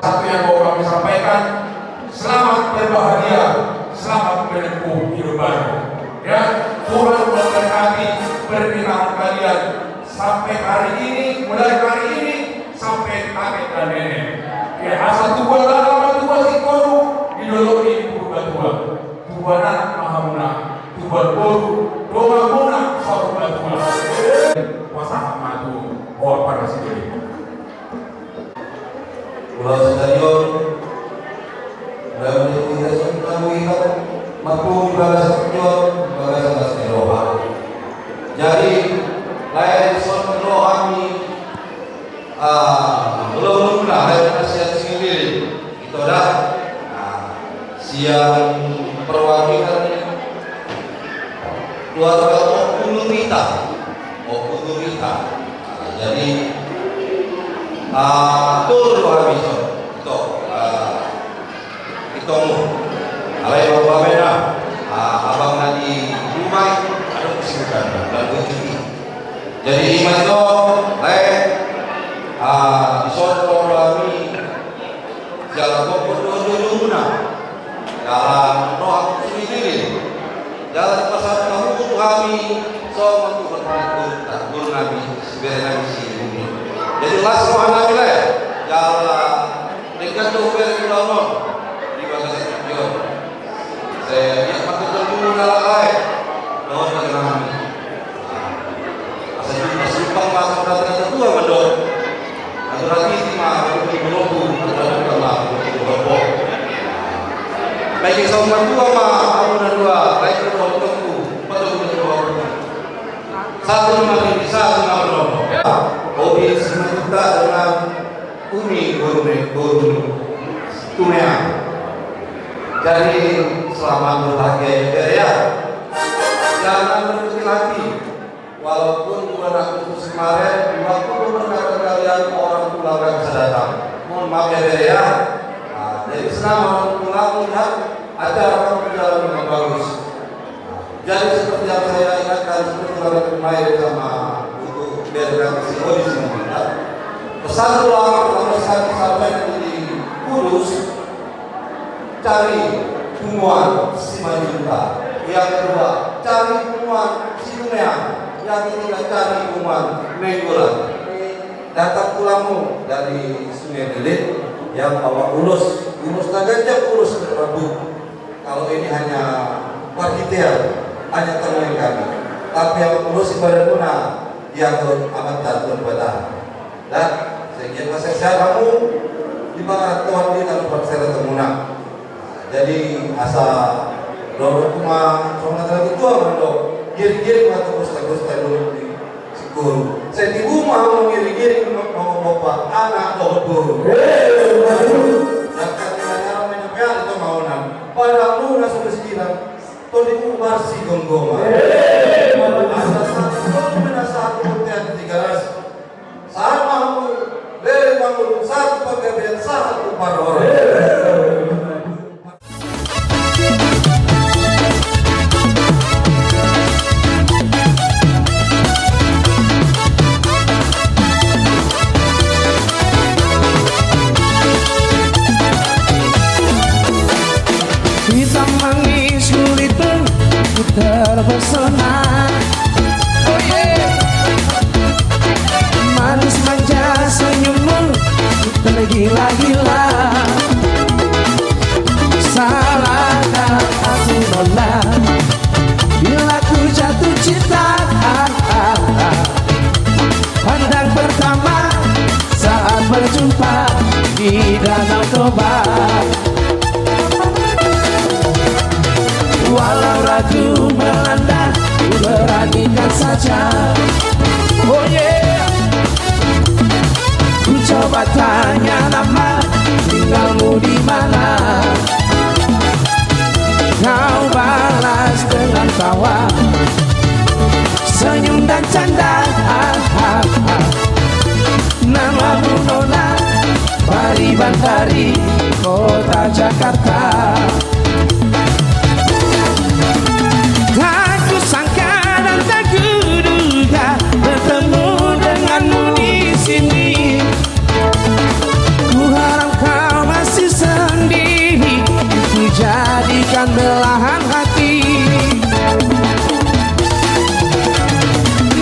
Satu yang mau kami sampaikan, selamat berbahagia, selamat menempuh hidup baru. Ya, Tuhan memberkati pernikahan kalian sampai hari ini, mulai hari ini sampai kakek dan nenek. Ya, asal Tuhan lama Tuhan si kono didoloi purba Tuhan anak mahamuna, Tuhan boru, doa muna sahabat Tuhan. Kuasa madu, oh pada sini. Pulau Stadion dan kita sedang melihat mampu balas stadion balas Eropa. Jadi lain soal rohani belum lain nasihat sendiri itu dah siang perwakilan keluarga Okulurita. Jadi tur habis itu alai bapak merah abang nadi rumah ada kesibukan dan cuti. Jadi iman itu disodor kami jalan berdua guna jalan roh sendiri jalan pasar kamu kami so untuk berkumpul tak guru nabi sebenarnya sini. Jadi las roh nabi lah jalan dengan tuh berkulon di bahasa Stadion. Saya yang pakai terguna lain lawan dengan kami. Asal juga simpang masuk data tua mendor. Atau lagi Lagi sama tua mah, aku dan dua, lagi dua tunggu, betul. Satu lagi bisa ngobrol. Hobi sejuta dengan umi guru tunai. Jadi selamat berbahagia ya. Jangan berkecil hati. Walaupun bulan Agustus kemarin, waktu beberapa kalian orang pulang gak bisa datang. Mohon maaf ya. Jadi senang orang pulang melihat acara kamu berjalan dengan bagus. Jadi seperti yang saya ingatkan seperti kemarin sama Ibu Derga Siho di sini. Pesan doa pertama saya sampaikan di Kudus, cari temuan si Majuta. Yang kedua, cari temuan si Dunia. Yang ketiga, cari temuan Menggolan. Datang pulangmu dari Sungai Delit yang bawa ulus nagajak ulus Rabu. Kalau ini hanya partitel, hanya temuin kami. Tapi yang ulus ibadah guna, yang amat jatuh pada. Dan saya masa saya kamu di mana Tuhan di dalam persen temuna. Jadi asa dorong kuma sama tadi tua mando giri-giri atau gusta dulu di sekolah. Saya di rumah mau giri-giri mau bapak anak dodo. Jangan dengan menyepel itu maunan. Padahal lu nasi bersekiran. Tadi ku bersih gonggong. Asa satu menasah kemudian 300. Saat mampu dari bangun satu pekerjaan satu paror. Hitam manis kulitmu ku terpesona. Oh yeah. Manis manja senyummu ku tergila-gila. Salahkah aku nona bila ku jatuh cinta? Pandang pertama saat berjumpa di Danau Toba. Walau ragu melanda, ku beranikan saja. Oh yeah. Ku coba tanya nama, tinggalmu di mana? Kau balas dengan tawa, senyum dan canda. Namamu Nona, Pari Bantari, kota Jakarta. Aku sangka dan tak kuduga bertemu denganmu di sini. Ku harap kau masih sendiri, ku jadikan belahan hati.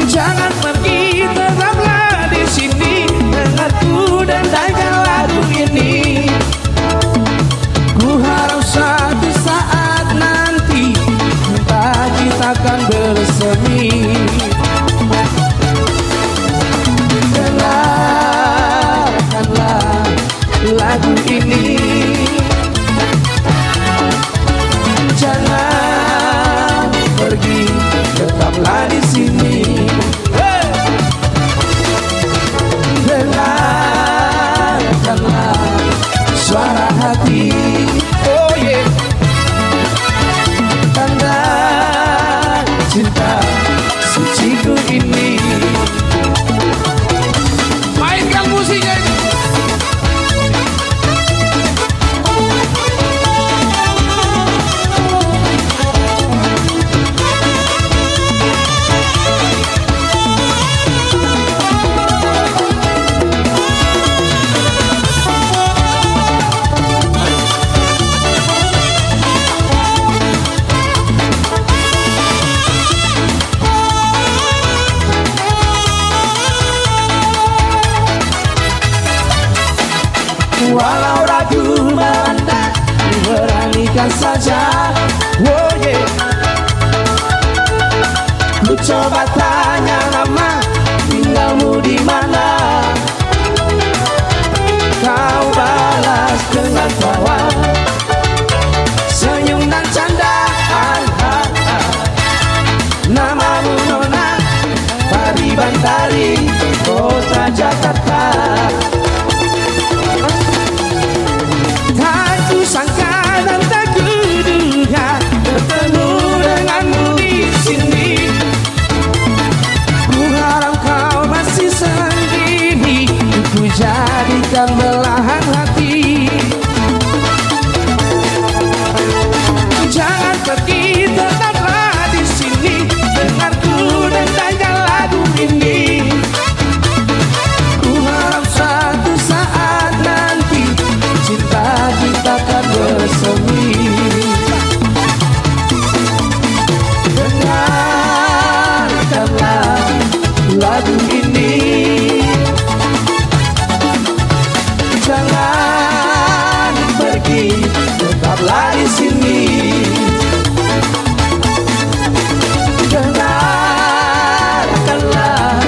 Jangan pergi, tetaplah di sini, dengarku dan dengarkan lagu ini. Ku harap suatu saat nanti kita akan bersemi. Dengarkanlah lagu ini. Jangan pergi, tetaplah di sini. Hey! Dengarkanlah suara hati. Oh yeah. Tanda cinta suciku ini. Mainkan musiknya ini. Walau ragu melanda, ku beranikan saja. Oh yeah. Ku coba tanya nama, tinggalmu di mana? Kau balas dengan tawa, senyum menjadikan belahan hati. Jangan pergi, tetaplah di sini, dengarku nyanyian lagu ini. Ku harap suatu saat nanti cinta kita akan bersemi. Dengarkanlah lagu ini, jangan pergi, tetaplah di sini. Dengarkanlah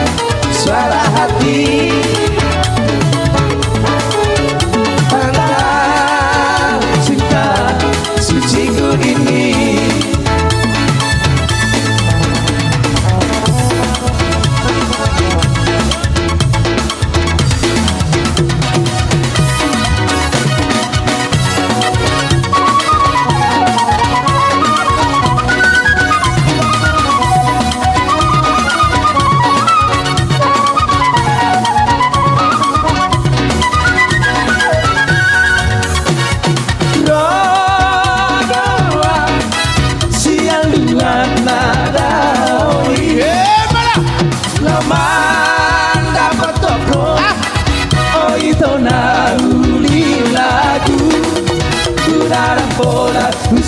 suara hati, tanda cinta suciku ini.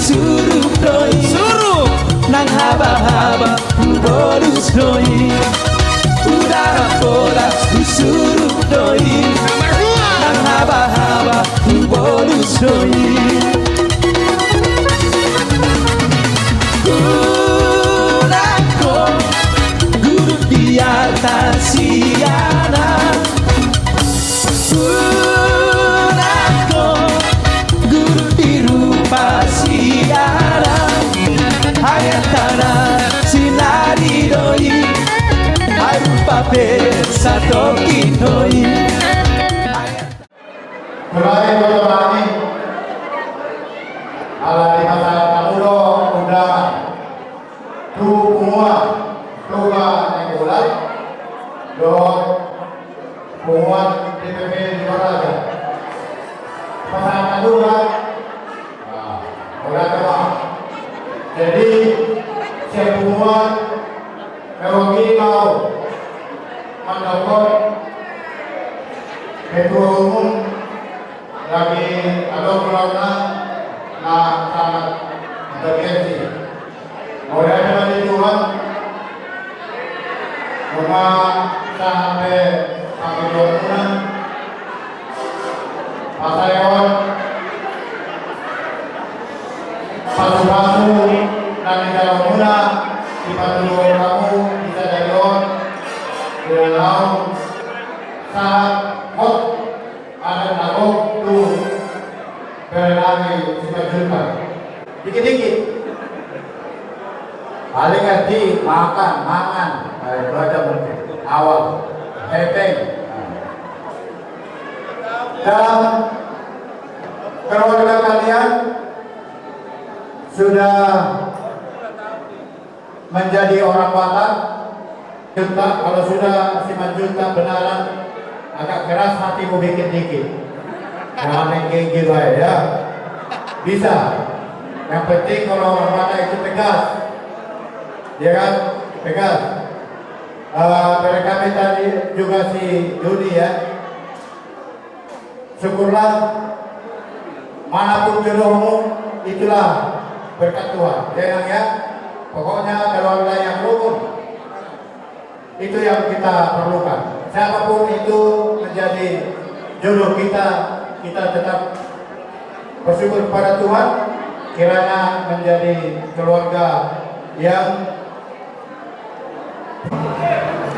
Suruh doi, suruh nang haba-haba bonus doi. Udara bola suruh doi, nang haba-haba bonus doi. Gulaku guru di atas siana. Ayat tanah sinari doi, air papel satu doi. Mulai bertani, ala di masa kamudo undangan, tu semua, tuga yang bulat, don, pengumuman DPP di Toraja. Masa kedua, udah telah. Jadi semua mewangi mau mendukung ketua umum lagi ada pelauna sangat bergensi. Oleh karena Tuhan, sampai bangunan pasayon pasu-pasu dan negara muda di patulung kamu bisa dayon dalam saat hot ada takut tuh berlari sejuta dikit-dikit paling ngerti makan baca mungkin awal hepeng dan keluarga kalian sudah menjadi orang Batak. Juta, kalau sudah 5 juta benaran agak keras hatimu dikit-dikit. Jangan menggigil ya. Bisa. Yang penting kalau orang Batak itu tegas. Ya kan? Tegas. Kami tadi juga si Juni ya. Syukurlah manapun jodohmu itulah berkat Tuhan. Jangan ya. Pokoknya keluarga yang rukun itu yang kita perlukan. Siapapun itu menjadi jodoh kita, kita tetap bersyukur kepada Tuhan kiranya menjadi keluarga yang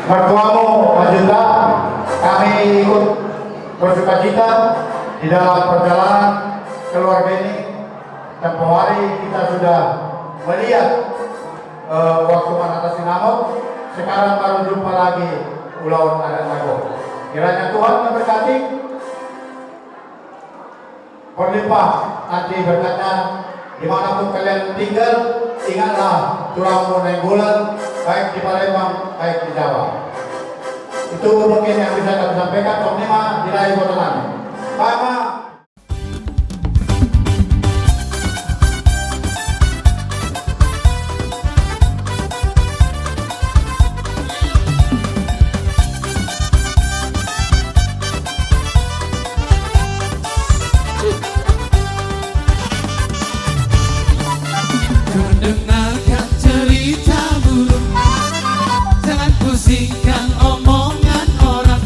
mertuamu Majuta, kami ikut bersukacita di dalam perjalanan keluarga ini. Tempoh hari kita sudah melihat waktu mengatasi Sinamok, sekarang baru jumpa lagi Ulaun Adat Nago. Kiranya Tuhan memberkati, berlimpah nanti berkatnya dimanapun kalian tinggal. Ingatlah Turamu Nainggolan, baik di Palembang, baik di Jawa. Itu mungkin yang bisa kami sampaikan. Soalnya mah nilai kotoran. Sama. Mendengarkan cerita buruk, jangan pusingkan omongan orang.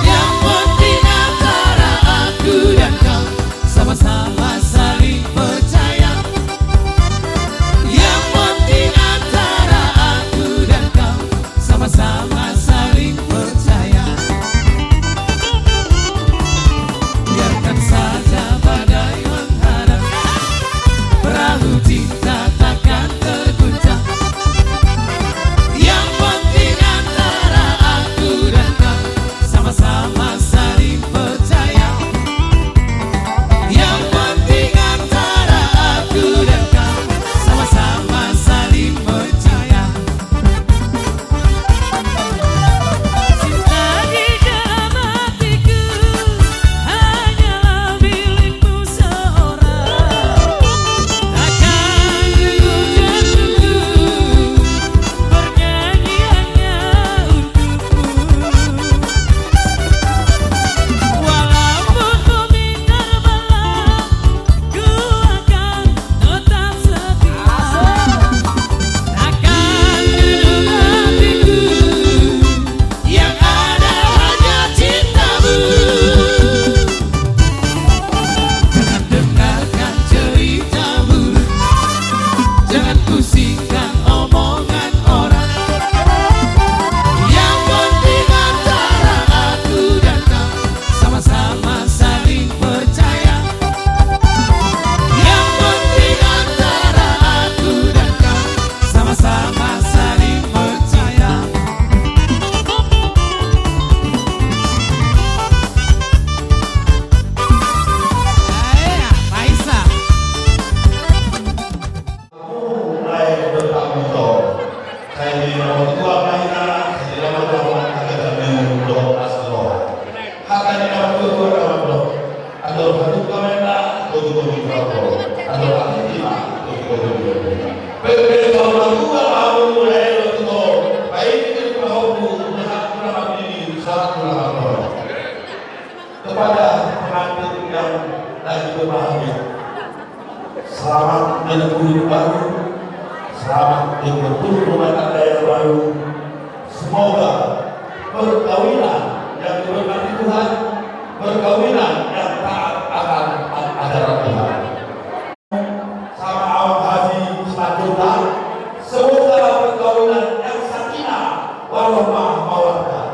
Yang penting antara aku dan kau sama-sama saling percaya. Yang penting antara aku dan kau sama-sama saling percaya. Biarkan saja badai menghadang, perahu cinta takkan terguncang. Yang penting antara aku dan kau sama-sama saling percaya. Yang penting antara aku dan kau sama-sama saling percaya. Cinta di dalam hatiku hanyalah milikmu seorang. Takkan ku bernyanyi hanya untukmu. Walaupun bumi terbelah, ku akan tetap setia. Takkan duduk hatiku, yang ada hanya cintamu. Jangan dengarkan cerita buruk, jangan pusingkan omongan orang. Yang penting antara aku dan kau sama-sama saling percaya. Yang penting antara aku dan kau sama-sama saling percaya. Raisa. Mulai bertanggung jawab. Saya di nomor 2 Maina, saya di nomor 2 Akademi Blok Aslo. Hak di nomor 2 Blok. Ada satu kamera, tujuh berapa? Ada lagi 5, tujuh. PP nomor 2 aku mulai bertanggung. Baik itu bahwa berhak ini sangat berharga. Kepada pengantin yang lagi berbahagia, selamat menempuh hidup baru, selamat menempuh rumah tangga yang baru. Semoga perkawinan yang diberkati Tuhan, perkawinan yang taat akan ajaran Tuhan. Sama awak haji selanjutnya, semoga perkawinan yang sakinah, warahmah mawaddah.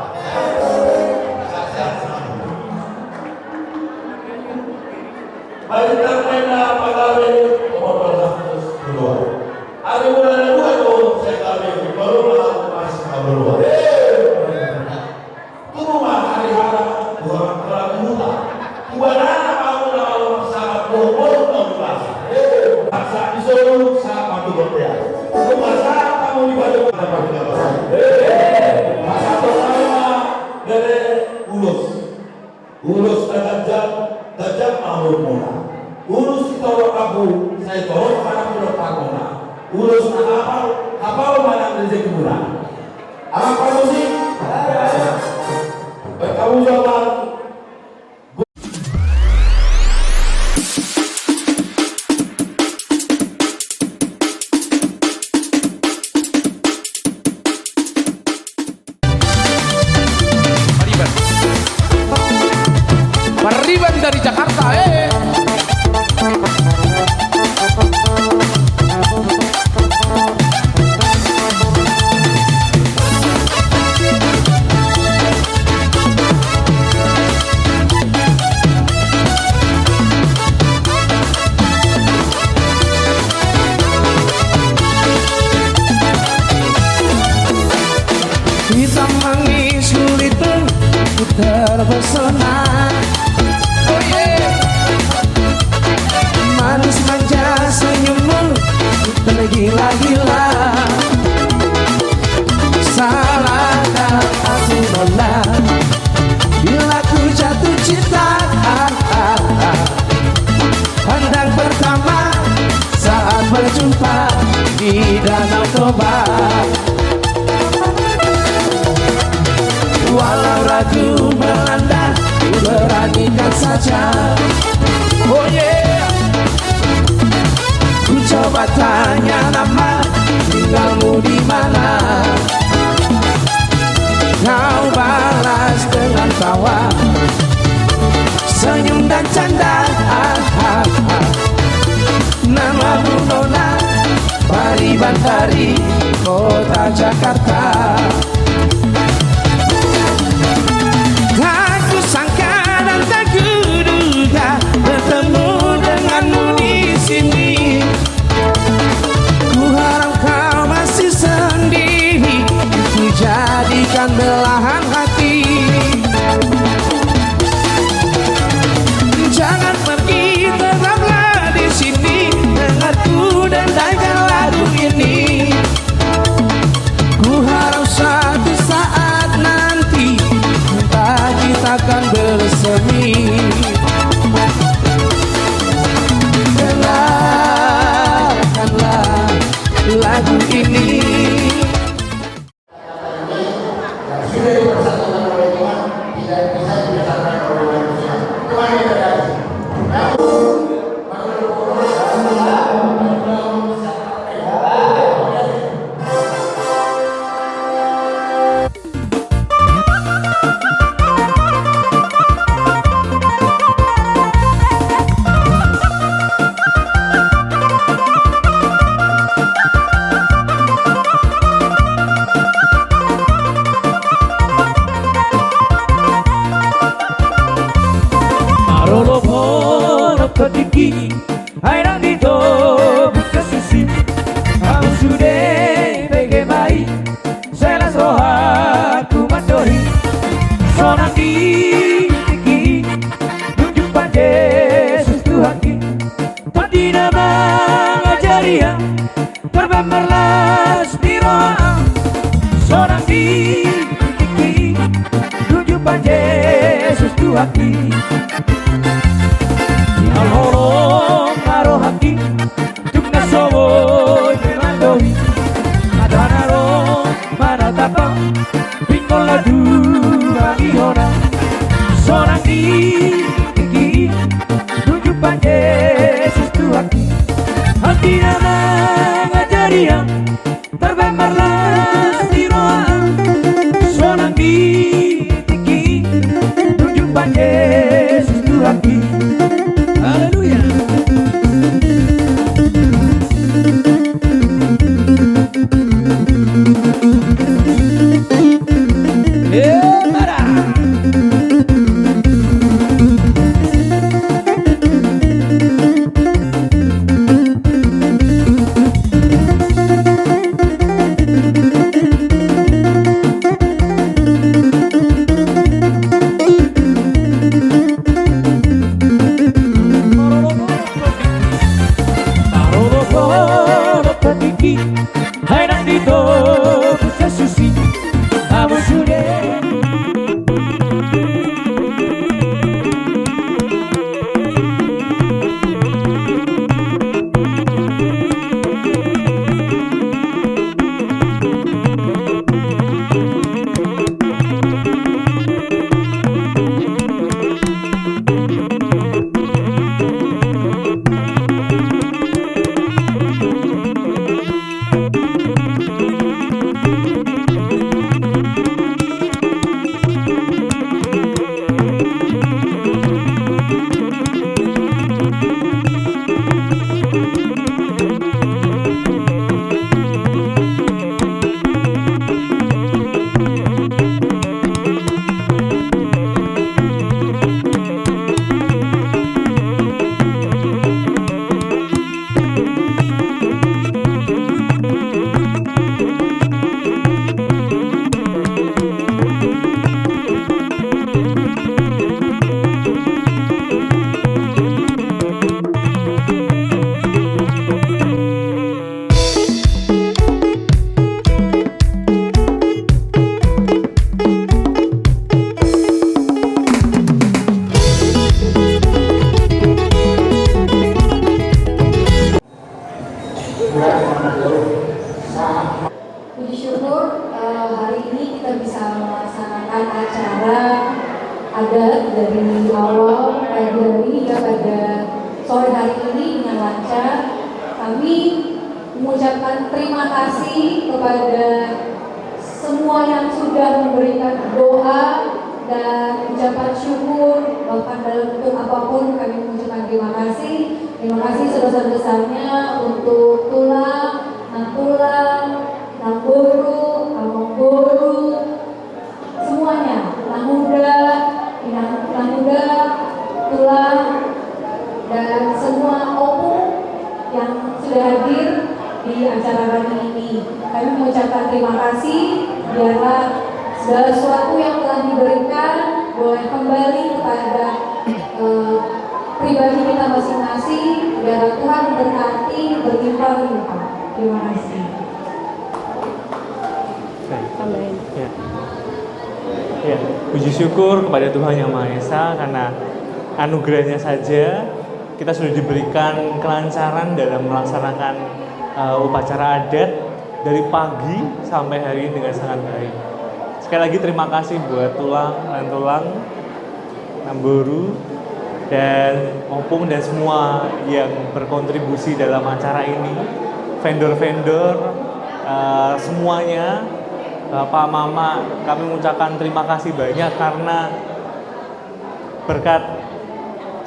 Sehat-sehat selalu. Baik terpena pagawe nomor 2. Hari bulan 2 itu saya kami baru masih kabur. Tunggu mah hari harap buat terlalu muda. Gimana kamu kalau sangat bohong pas. Masa disuruh sama tuh berdia. Masa kamu dibaca apa tidak masa. Masa pertama dari ulus tajam mahmud muna. Ulus kita orang kabu, saya tolong anak udah pagona. Ulus hafal mana rezeki muna. Apa musik? Berkamu jawab. Mariban dari Jakarta, Hitam manis kulitmu ku terpesona. Oh yeah. Manis manja senyummu ku tergila-gila. Salahkah cinta. Pandang pertama saat berjumpa di Danau Toba. Walau ragu melanda, ku beranikan saja. Oh yeah. Ku coba tanya nama, tinggalmu di mana? Kau balas dengan tawa, senyum dan canda. Namamu Nona, Pari Bantari, kota Jakarta. Aku sangka dan tak kuduga bertemu denganmu di sini. Ku harap kau masih sendiri, ku jadikan belahan hati. Jangan pergi, tetaplah di sini, dengarku dan dengarkan lagu ini. Ku harap suatu saat nanti kita akan bersemi. Dengarkanlah lagu ini. Sudah dipersatukan oleh Tuhan, tidak bisa dipisahkan oleh manusia. Tuhan yang terjadi. Marolo pono kodiki, airang dito buka susi. Aku sudah pege mai, selas rohaku mandori. Sonang di tiki, tunjuk panje Yesus Tuhanki. Padi nama ngajaria, terbemberlas di roha. Sonang di tiki, tunjuk panje Yesus Tuhanki. Alhoro karo haki tukna sowoy memandohi adanaro manatapa pingola dua mihona sonang di tiki tunjuk panje Yesus Tuhanki. Hati nama ngajaria terbemberlas di roa. Sonang di tiki tunjuk panje Yesus Tuhanki. Haleluya. kepada semua yang sudah memberikan doa dan ucapan syukur, bahkan dalam bentuk apapun kami mengucapkan terima kasih. Terima kasih sebesar-besarnya untuk Tulang, Nantulang, Namburu, Amongburu, semuanya, Namuda, Tulang, dan semua opung yang sudah hadir di acara kali ini. Kami mengucapkan terima kasih, biarlah segala sesuatu yang telah diberikan boleh kembali kepada pribadi kita masing-masing, biar Tuhan memberkati berlimpah-limpah. Terima kasih. Ya, puji syukur kepada Tuhan Yang Maha Esa karena anugerahnya saja kita sudah diberikan kelancaran dalam melaksanakan upacara adat dari pagi sampai hari ini dengan sangat baik. Sekali lagi terima kasih buat Tulang, Nantulang, Namburu, dan Opung dan semua yang berkontribusi dalam acara ini, vendor-vendor, semuanya, Bapak, Mama, kami mengucapkan terima kasih banyak karena berkat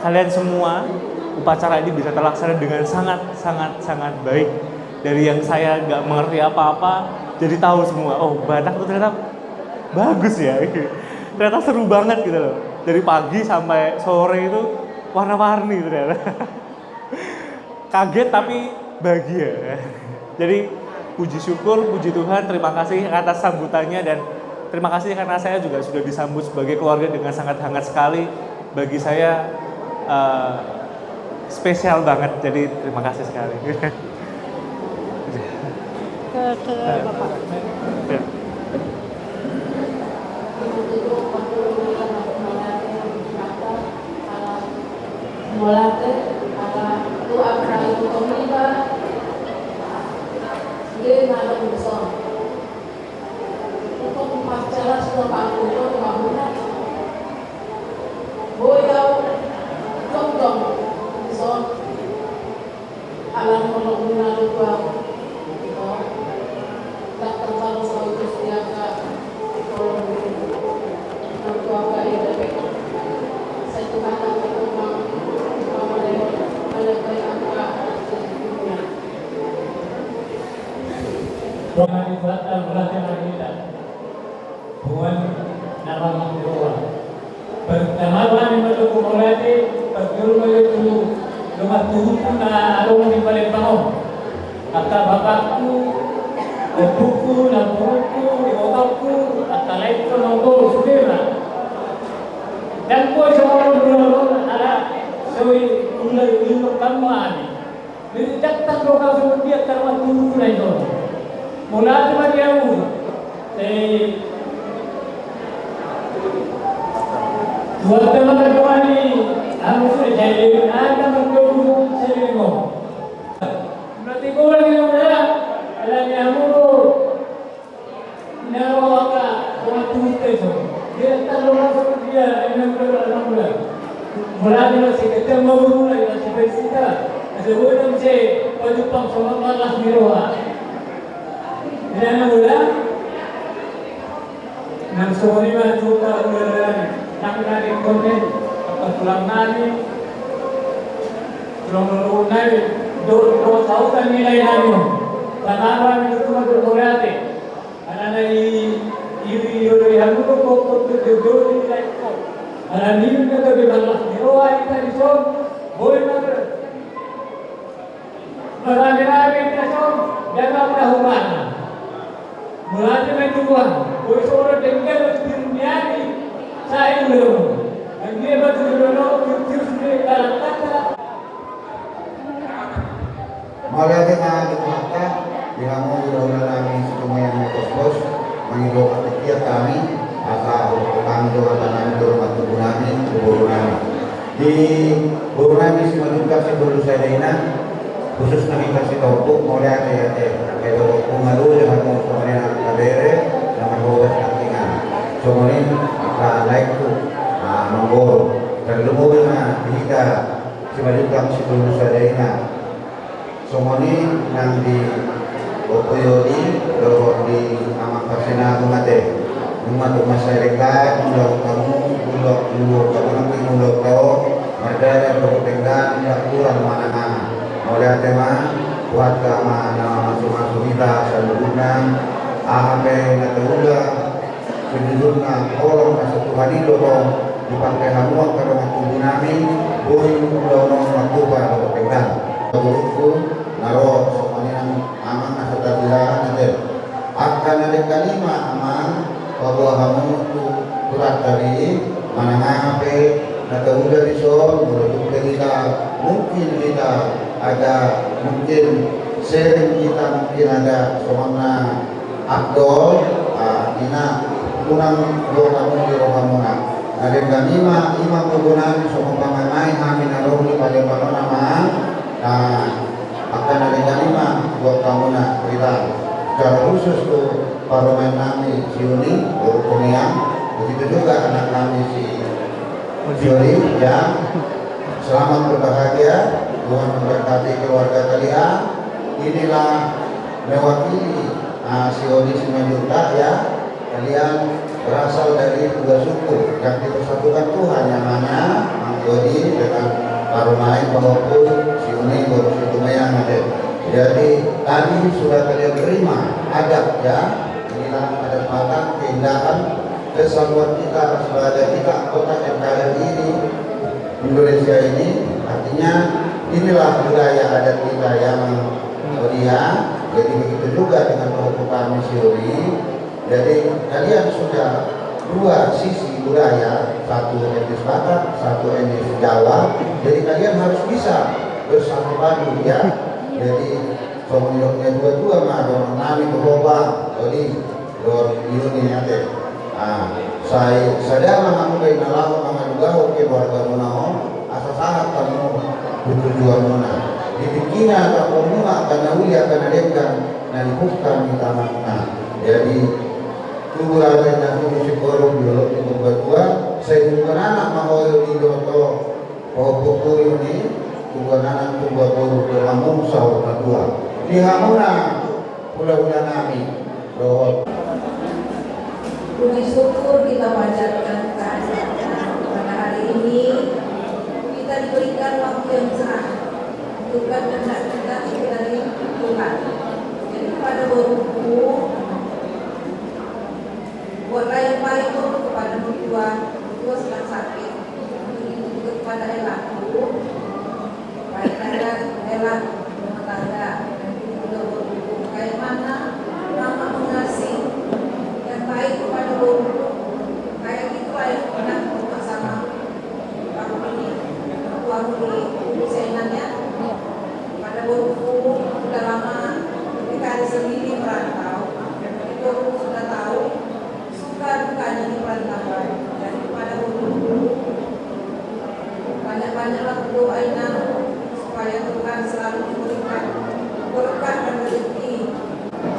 kalian semua upacara ini bisa terlaksana dengan sangat baik. Dari yang saya nggak mengerti apa-apa jadi tahu semua. Oh, Batak itu ternyata bagus ya. Ternyata seru banget gitu loh. Dari pagi sampai sore itu warna-warni ternyata. Kaget tapi bahagia. Jadi puji syukur, puji Tuhan, terima kasih atas sambutannya dan terima kasih karena saya juga sudah disambut sebagai keluarga dengan sangat hangat sekali. Bagi saya spesial banget, jadi terima kasih sekali. Ke Bapak. Ya. Molate ala tu akra itu komita dia malam besar untuk upacara sudah panggul bangunan boyau tong besar alam mengguna lupa tak terlalu selalu setiaka kalau nanti apa ini saya tuh kata Manfaatkan belajar kita, bukan nama doa. Pertama ni mendukung oleh perjuangan itu rumah tubuhku na arung di balik bangun. Kata bapakku, ibuku, nampuku, ibuku, kata lain itu nombor sendiri. Dan kau semua dulu ada sewi ulai ilmu kamani. Jadi tak doa semua dia terima tubuh lain tu. Mula cuma dia dua teman kedua ni harus jadi ada berdua selingkuh. Berarti kau lagi muda, ada yang mulu, nawa orang tua itu dia tak lupa seperti dia yang muda. Mula dia masih ketemu mula dia masih bersita, masih boleh masih pajupang sama malas miroha. Dan mula nang sore ma juga nang nari konten apa pulang nari pulang nari do tahu kan nilai nari tanah itu cuma berkurate karena ini yang itu kok do nilai kok karena ini kita dibalas diroa kita dison boleh nak berani-rani kita son jaga perhubungan. Mulai dari Tuhan, boleh seorang tinggal di dunia ini, saya belum. Dia betul betul sendiri dalam kata. Mulai dengan dikuatkan, dihamu mudah-mudahan kami semua yang bos mengirimkan setiap kami asal kami doa tanam doa tubuh kami, tubuh kami. Di tubuh kami semenjak sebelum saya dina khusus kami kasih tahu mulai ada kalau pengaruh dengan kemudian kabere dengan bogas katingan kemudian akan naik tu menggol dan lumurnya hingga semenjak sebelum saya dina semuanya yang di Opoyoli dohor di amak pasina kumate umat masyarakat mulak kamu mulak dulu kamu mulak tau merdaya bertenggan tidak kurang mana oleh tema buat kama nama masuk kita seluruhnya ahape natauga sejujurnya orang masuk Tuhan itu dong dipakai hamuak karena tubuh nami boleh mendorong waktu pada bertenggan begitu naro semuanya aman asal terbilang nanti akan ada kalimat aman bahwa kamu itu berat dari mana ngape nanti udah disol menurut kita mungkin kita ada mungkin sharing kita mungkin ada semana Abdul ina kurang doa kamu di rohamuna ada ganima imam kegunaan semua panganai amin arohli pada nama akan ada ganima buat kamu nak kita secara khusus tuh parlemen kami si Uni Kunia begitu juga anak kami si Jori yang selamat berbahagia Tuhan memberkati keluarga kalian inilah mewakili si Uni Simanjuntak ya kalian berasal dari dua suku yang dipersatukan Tuhan yang mana Mang Jodi dengan Parumai maupun si Uni Borusi Tumayang ada. Jadi tadi sudah kalian terima adab ya. Inilah adat makan keindahan kesatuan kita sebagai kita kota NKRI ini Indonesia ini artinya inilah budaya adat kita yang mulia. Jadi begitu juga dengan kami Siuri. Jadi kalian sudah dua sisi budaya, satu etnis Batak, satu etnis Jawa. Jadi kalian harus bisa bersatu padu ya. Jadi komunitasnya dua-dua mah orang nami berubah. Jadi orang ini ada. Saya sadar kamu kayak nalar kamu juga oke warga munao. Asal sangat kamu bertujuan mana. Jadi kina kamu akan nawi akan adekan dan bukan di taman. Jadi tuburan dan musik korum biolog di pembantuan saya bukan anak mahoyo di doto buku ini tuburan anak tubuh baru berlangsung sahur kedua di hamuna bulan-bulan kami bahwa puji syukur kita panjatkan pada hari ini kita diberikan waktu yang cerah untuk kehendak kita dari Tuhan. Jadi pada buku buatlah yang baik kepada mertua sedang sakit, begitu juga kepada Elaku, pada Ela rumah tangga, dan juga berbuku. Kayak mana mama mengasihi yang baik kepada berbuku, kayak itulah yang pernah berbuat sama aku ini, aku di saingannya pada berbuku sudah lama, ketika ada sendiri merantau, itu aku sudah tahu. Bukannya di perantauan dan kepada guru banyak-banyaklah berdoa supaya Tuhan selalu memberikan berkah dan rezeki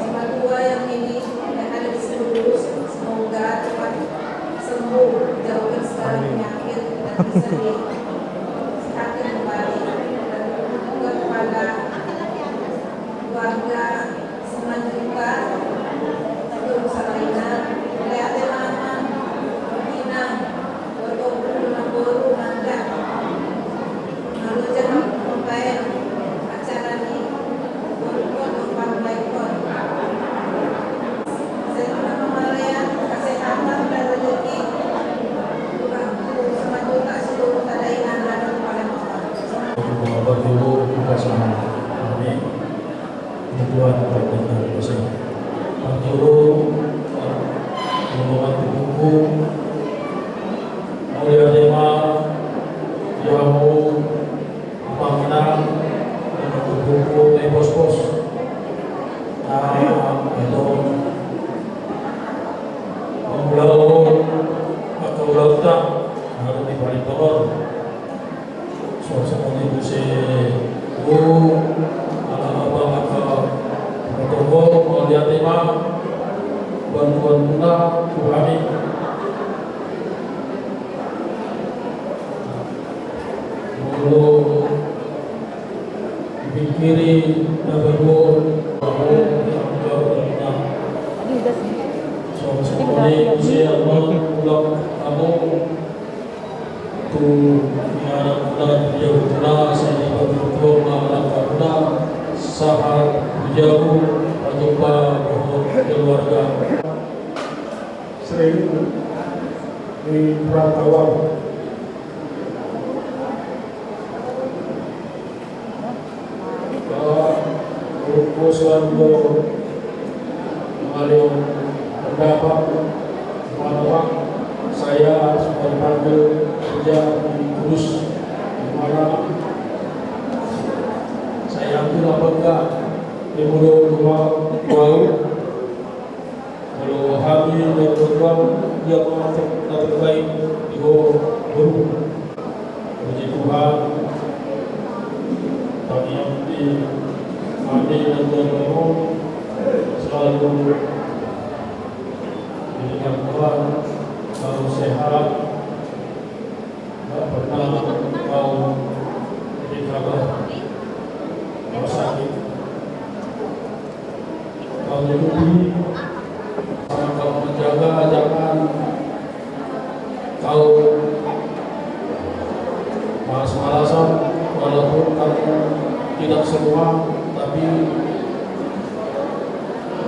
sama dua yang ini yang ada di seluruh semoga cepat sembuh jauhkan segala penyakit dan bisa disehatkan kembali dan juga kepada keluarga Simanjuntak seluruh Salina kiri dan berbun So semuanya usia pulang kamu tu mana dia berkena saya berdoa malam karena sahar jauh berjumpa keluarga sering di perantauan. Kerusuhan mengalir pendapat malam saya sudah dipanggil kerja di Kudus, di mana saya ambil apakah di mulut rumah bau kalau hamil dan berjuang dia mengatur terbaik di guru. Puji Tuhan kami yang di Mandi dan Tuhan selalu diberikan Tuhan kalau sehat, tak pernah mau dikabar kalau sakit. Kau lebih sama kau menjaga, jangan kau malas-malasan, walaupun kamu tidak semua, tapi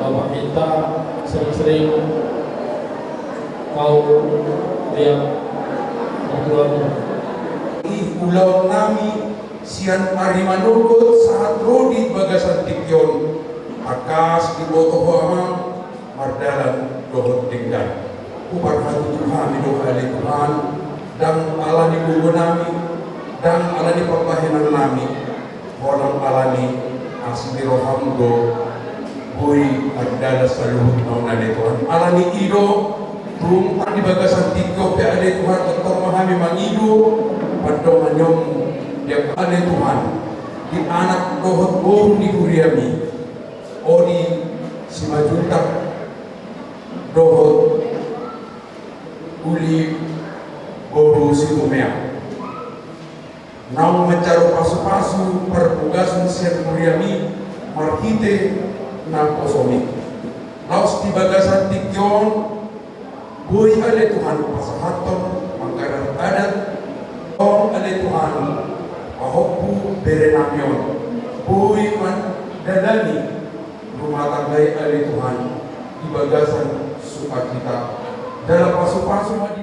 Bapak minta sering-sering kau lihat berkeluarga. Ulang nami sian arimanukut saat rodi bagasan tikyon akas di boto hamang mardalan dohot tinggal upar hati Tuhan hidup ali Tuhan dan ala di kubu nami dan ala di perbahanan nami honang ala ni asli rohamdo bui ardala saluhut naunade Tuhan ala ni ido rumah di bagasan tikyo pe ale Tuhan tetap memahami mangido pada manyom dia ale Tuhan di anak dohot boru di kuriami odi si majuntak dohot uli boru si tumea nau mencari pasu-pasu perpugasan sian kuriami markite na kosomi laos di bagasan tikyon boy ale Tuhan pasahaton mangkaran adat on ale Tuhan pahokku berenamion boy man dadani rumah tanggai ale Tuhan di bagasan sukacita dalam pasu-pasu